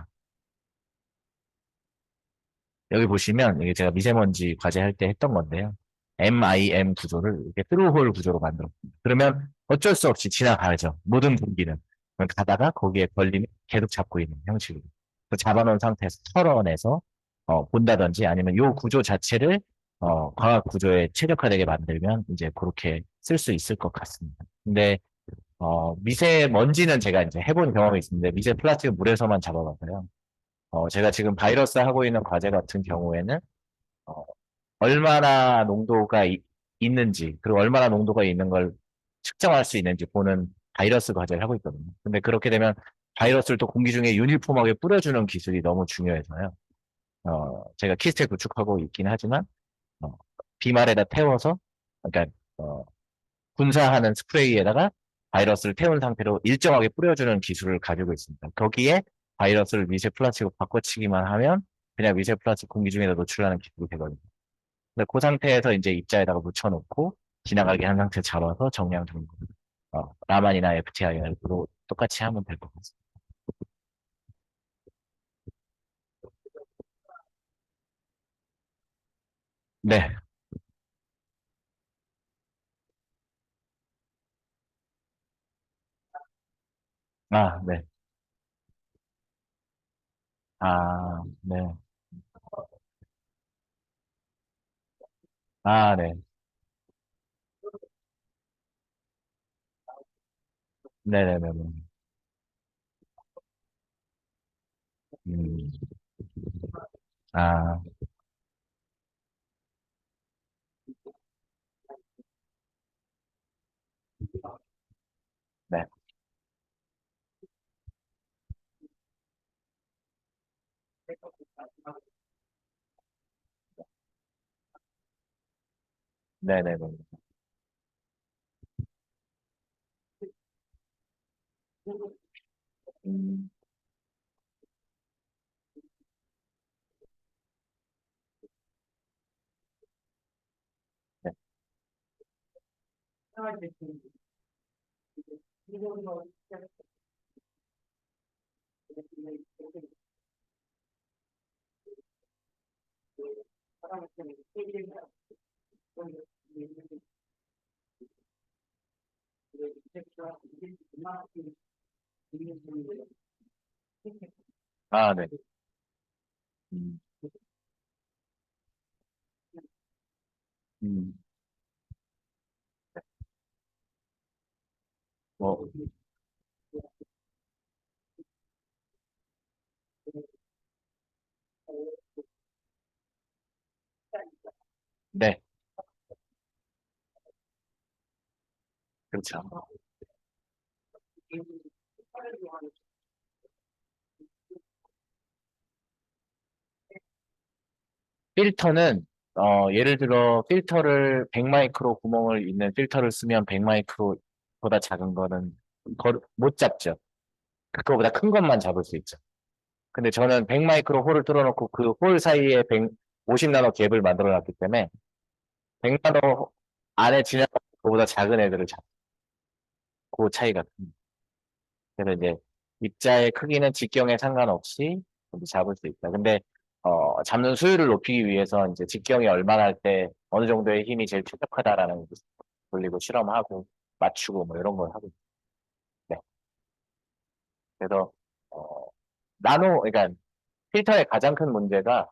여기 보시면 이게 제가 미세먼지 과제할 때 했던 건데요. MIM 구조를 이렇게 트루홀 구조로 만들었습니다. 그러면 어쩔 수 없이 지나가죠. 모든 공기는. 그럼 가다가 거기에 걸리면 계속 잡고 있는 형식으로. 그 잡아놓은 상태에서 털어내서 본다든지 아니면 요 구조 자체를 광학 구조에 최적화되게 만들면 이제 그렇게 쓸 수 있을 것 같습니다. 근데 미세먼지는 제가 이제 해본 경험이 있는데 미세 플라스틱은 물에서만 잡아봐서요. 제가 지금 바이러스 하고 있는 과제 같은 경우에는 어, 얼마나 농도가 있는지 그리고 얼마나 농도가 있는 걸 측정할 수 있는지 보는 바이러스 과제를 하고 있거든요. 근데 그렇게 되면 바이러스를 또 공기 중에 유니폼하게 뿌려주는 기술이 너무 중요해서요. 제가 키스트 구축하고 있긴 하지만 어, 비말에다 태워서 그러니까 분사하는 스프레이에다가 바이러스를 태운 상태로 일정하게 뿌려주는 기술을 가지고 있습니다. 거기에 바이러스를 미세 플라스틱으로 바꿔치기만 하면 그냥 미세 플라스틱 공기 중에다 노출하는 기술이 되거든요. 근데 그 상태에서 이제 입자에다가 묻혀놓고 지나가게 한 상태 잡아서 정량 정도 라만이나 FTIR로 똑같이 하면 될 것 같습니다. 네. 아, 네. 아, 네. 아, 네. 네네네네. 음, 아, 네. 네네네. 음, 네. 아, 네. 음, 음, 뭐, 네. 그렇죠. 필터는 예를 들어 필터를 100 마이크로 구멍을 있는 필터를 쓰면 100 마이크로보다 작은 거는 못 잡죠. 그거보다 큰 것만 잡을 수 있죠. 근데 저는 100 마이크로 홀을 뚫어놓고 그 홀 사이에 50 나노 갭을 만들어 놨기 때문에 100 나노 안에 지나가는 것보다 작은 애들을 잡고 차이가 큽니다. 그래서 이제 입자의 크기는 직경에 상관없이 이제 잡을 수 있다. 근데 잡는 수율을 높이기 위해서 이제 직경이 얼마나 할 때 어느 정도의 힘이 제일 최적화다라는 걸 돌리고 실험하고 맞추고 뭐 이런 걸 하고 있어요. 네. 그래서 어, 그러니까 필터의 가장 큰 문제가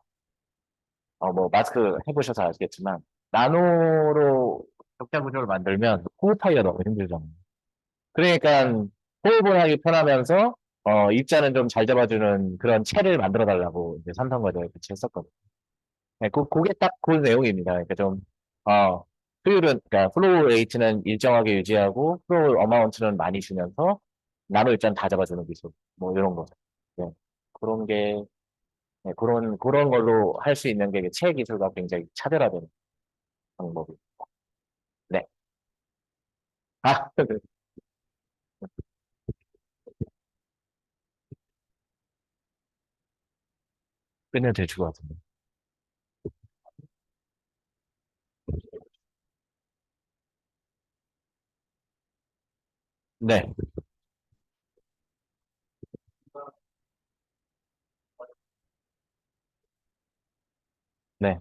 뭐 마스크 해보셔서 아시겠지만 나노로 격자 구조를 만들면 호흡하기가 너무 힘들잖아요. 그러니까 호흡을 하기 편하면서 입자는 좀 잘 잡아주는 그런 체를 만들어 달라고 이제 삼성 과제에 같이 했었거든요. 네, 그게 딱 그 내용입니다. 그러니까 좀 효율은 그러니까 플로우 레이트는 일정하게 유지하고 플로우 어마운트는 많이 주면서 나노 입자는 다 잡아주는 기술 뭐 이런 거죠. 네, 그런 게 네, 그런 걸로 할 수 있는 게 체 기술과 굉장히 차별화된 방법이. 네. 아, 끝내도 될 것 같은데. 네, 네.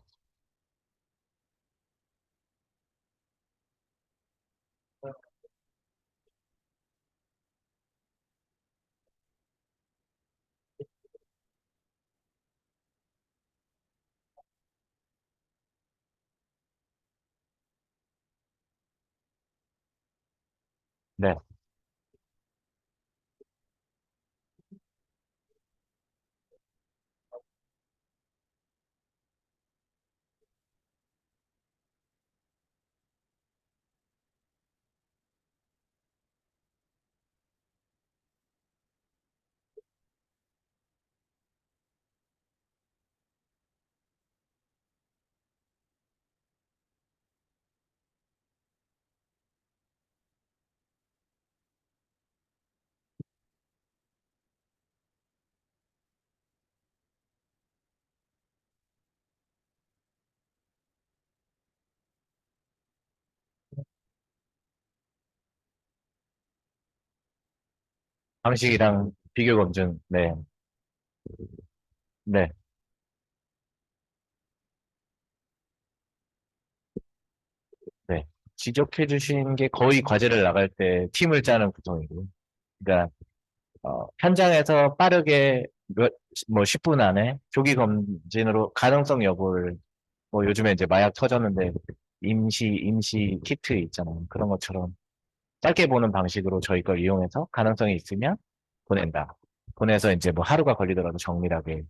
네. 방식이랑 비교 검증. 네. 네. 네. 지적해 주신 게 거의 과제를 나갈 때 팀을 짜는 구성이고. 그러니까 현장에서 빠르게 뭐 10분 안에 조기 검진으로 가능성 여부를 뭐 요즘에 이제 마약 터졌는데 임시 키트 있잖아요. 그런 것처럼 짧게 보는 방식으로 저희 걸 이용해서 가능성이 있으면 보낸다. 보내서 이제 뭐 하루가 걸리더라도 정밀하게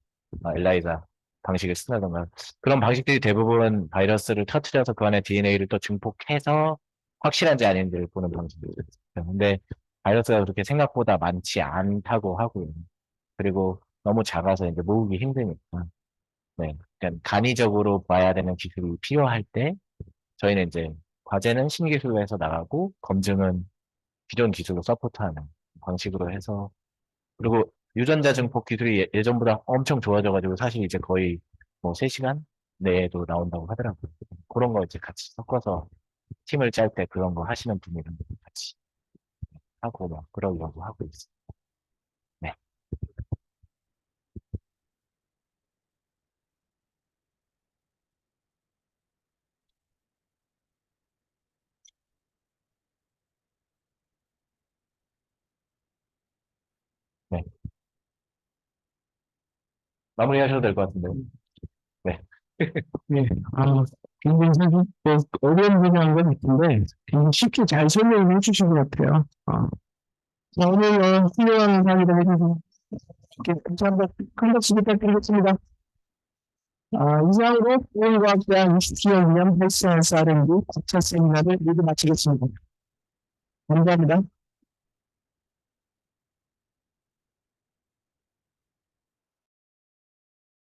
엘라이자 방식을 쓴다던가 그런 방식들이 대부분 바이러스를 터트려서 그 안에 DNA를 또 증폭해서 확실한지 아닌지를 보는 방식이죠. 근데 바이러스가 그렇게 생각보다 많지 않다고 하고요. 그리고 너무 작아서 이제 모으기 힘드니까. 네. 그러니까 간이적으로 봐야 되는 기술이 필요할 때 저희는 이제 과제는 신기술로 해서 나가고 검증은 기존 기술로 서포트하는 방식으로 해서 그리고 유전자 증폭 기술이 예전보다 엄청 좋아져가지고 사실 이제 거의 뭐 3시간 내에도 나온다고 하더라고요. 그런 거 이제 같이 섞어서 팀을 짤 때 그런 거 하시는 분이랑 같이 하고 막 그러려고 하고 있어요. 네. 네. 마무리하셔도 될 것 같은데요. 네. 네, 굉장히 사실 뭐 어려운 분야인 것 같은데 굉장히 쉽게 잘 설명해 주신 것 같아요. 자, 오늘 훌륭한 강의를 해주셔서 감사합니다. 큰 박수 부탁드리겠습니다. 이상으로 오늘과학대학 27년 헬스앤스 R&D 국차 세미나를 모두 마치겠습니다. 감사합니다.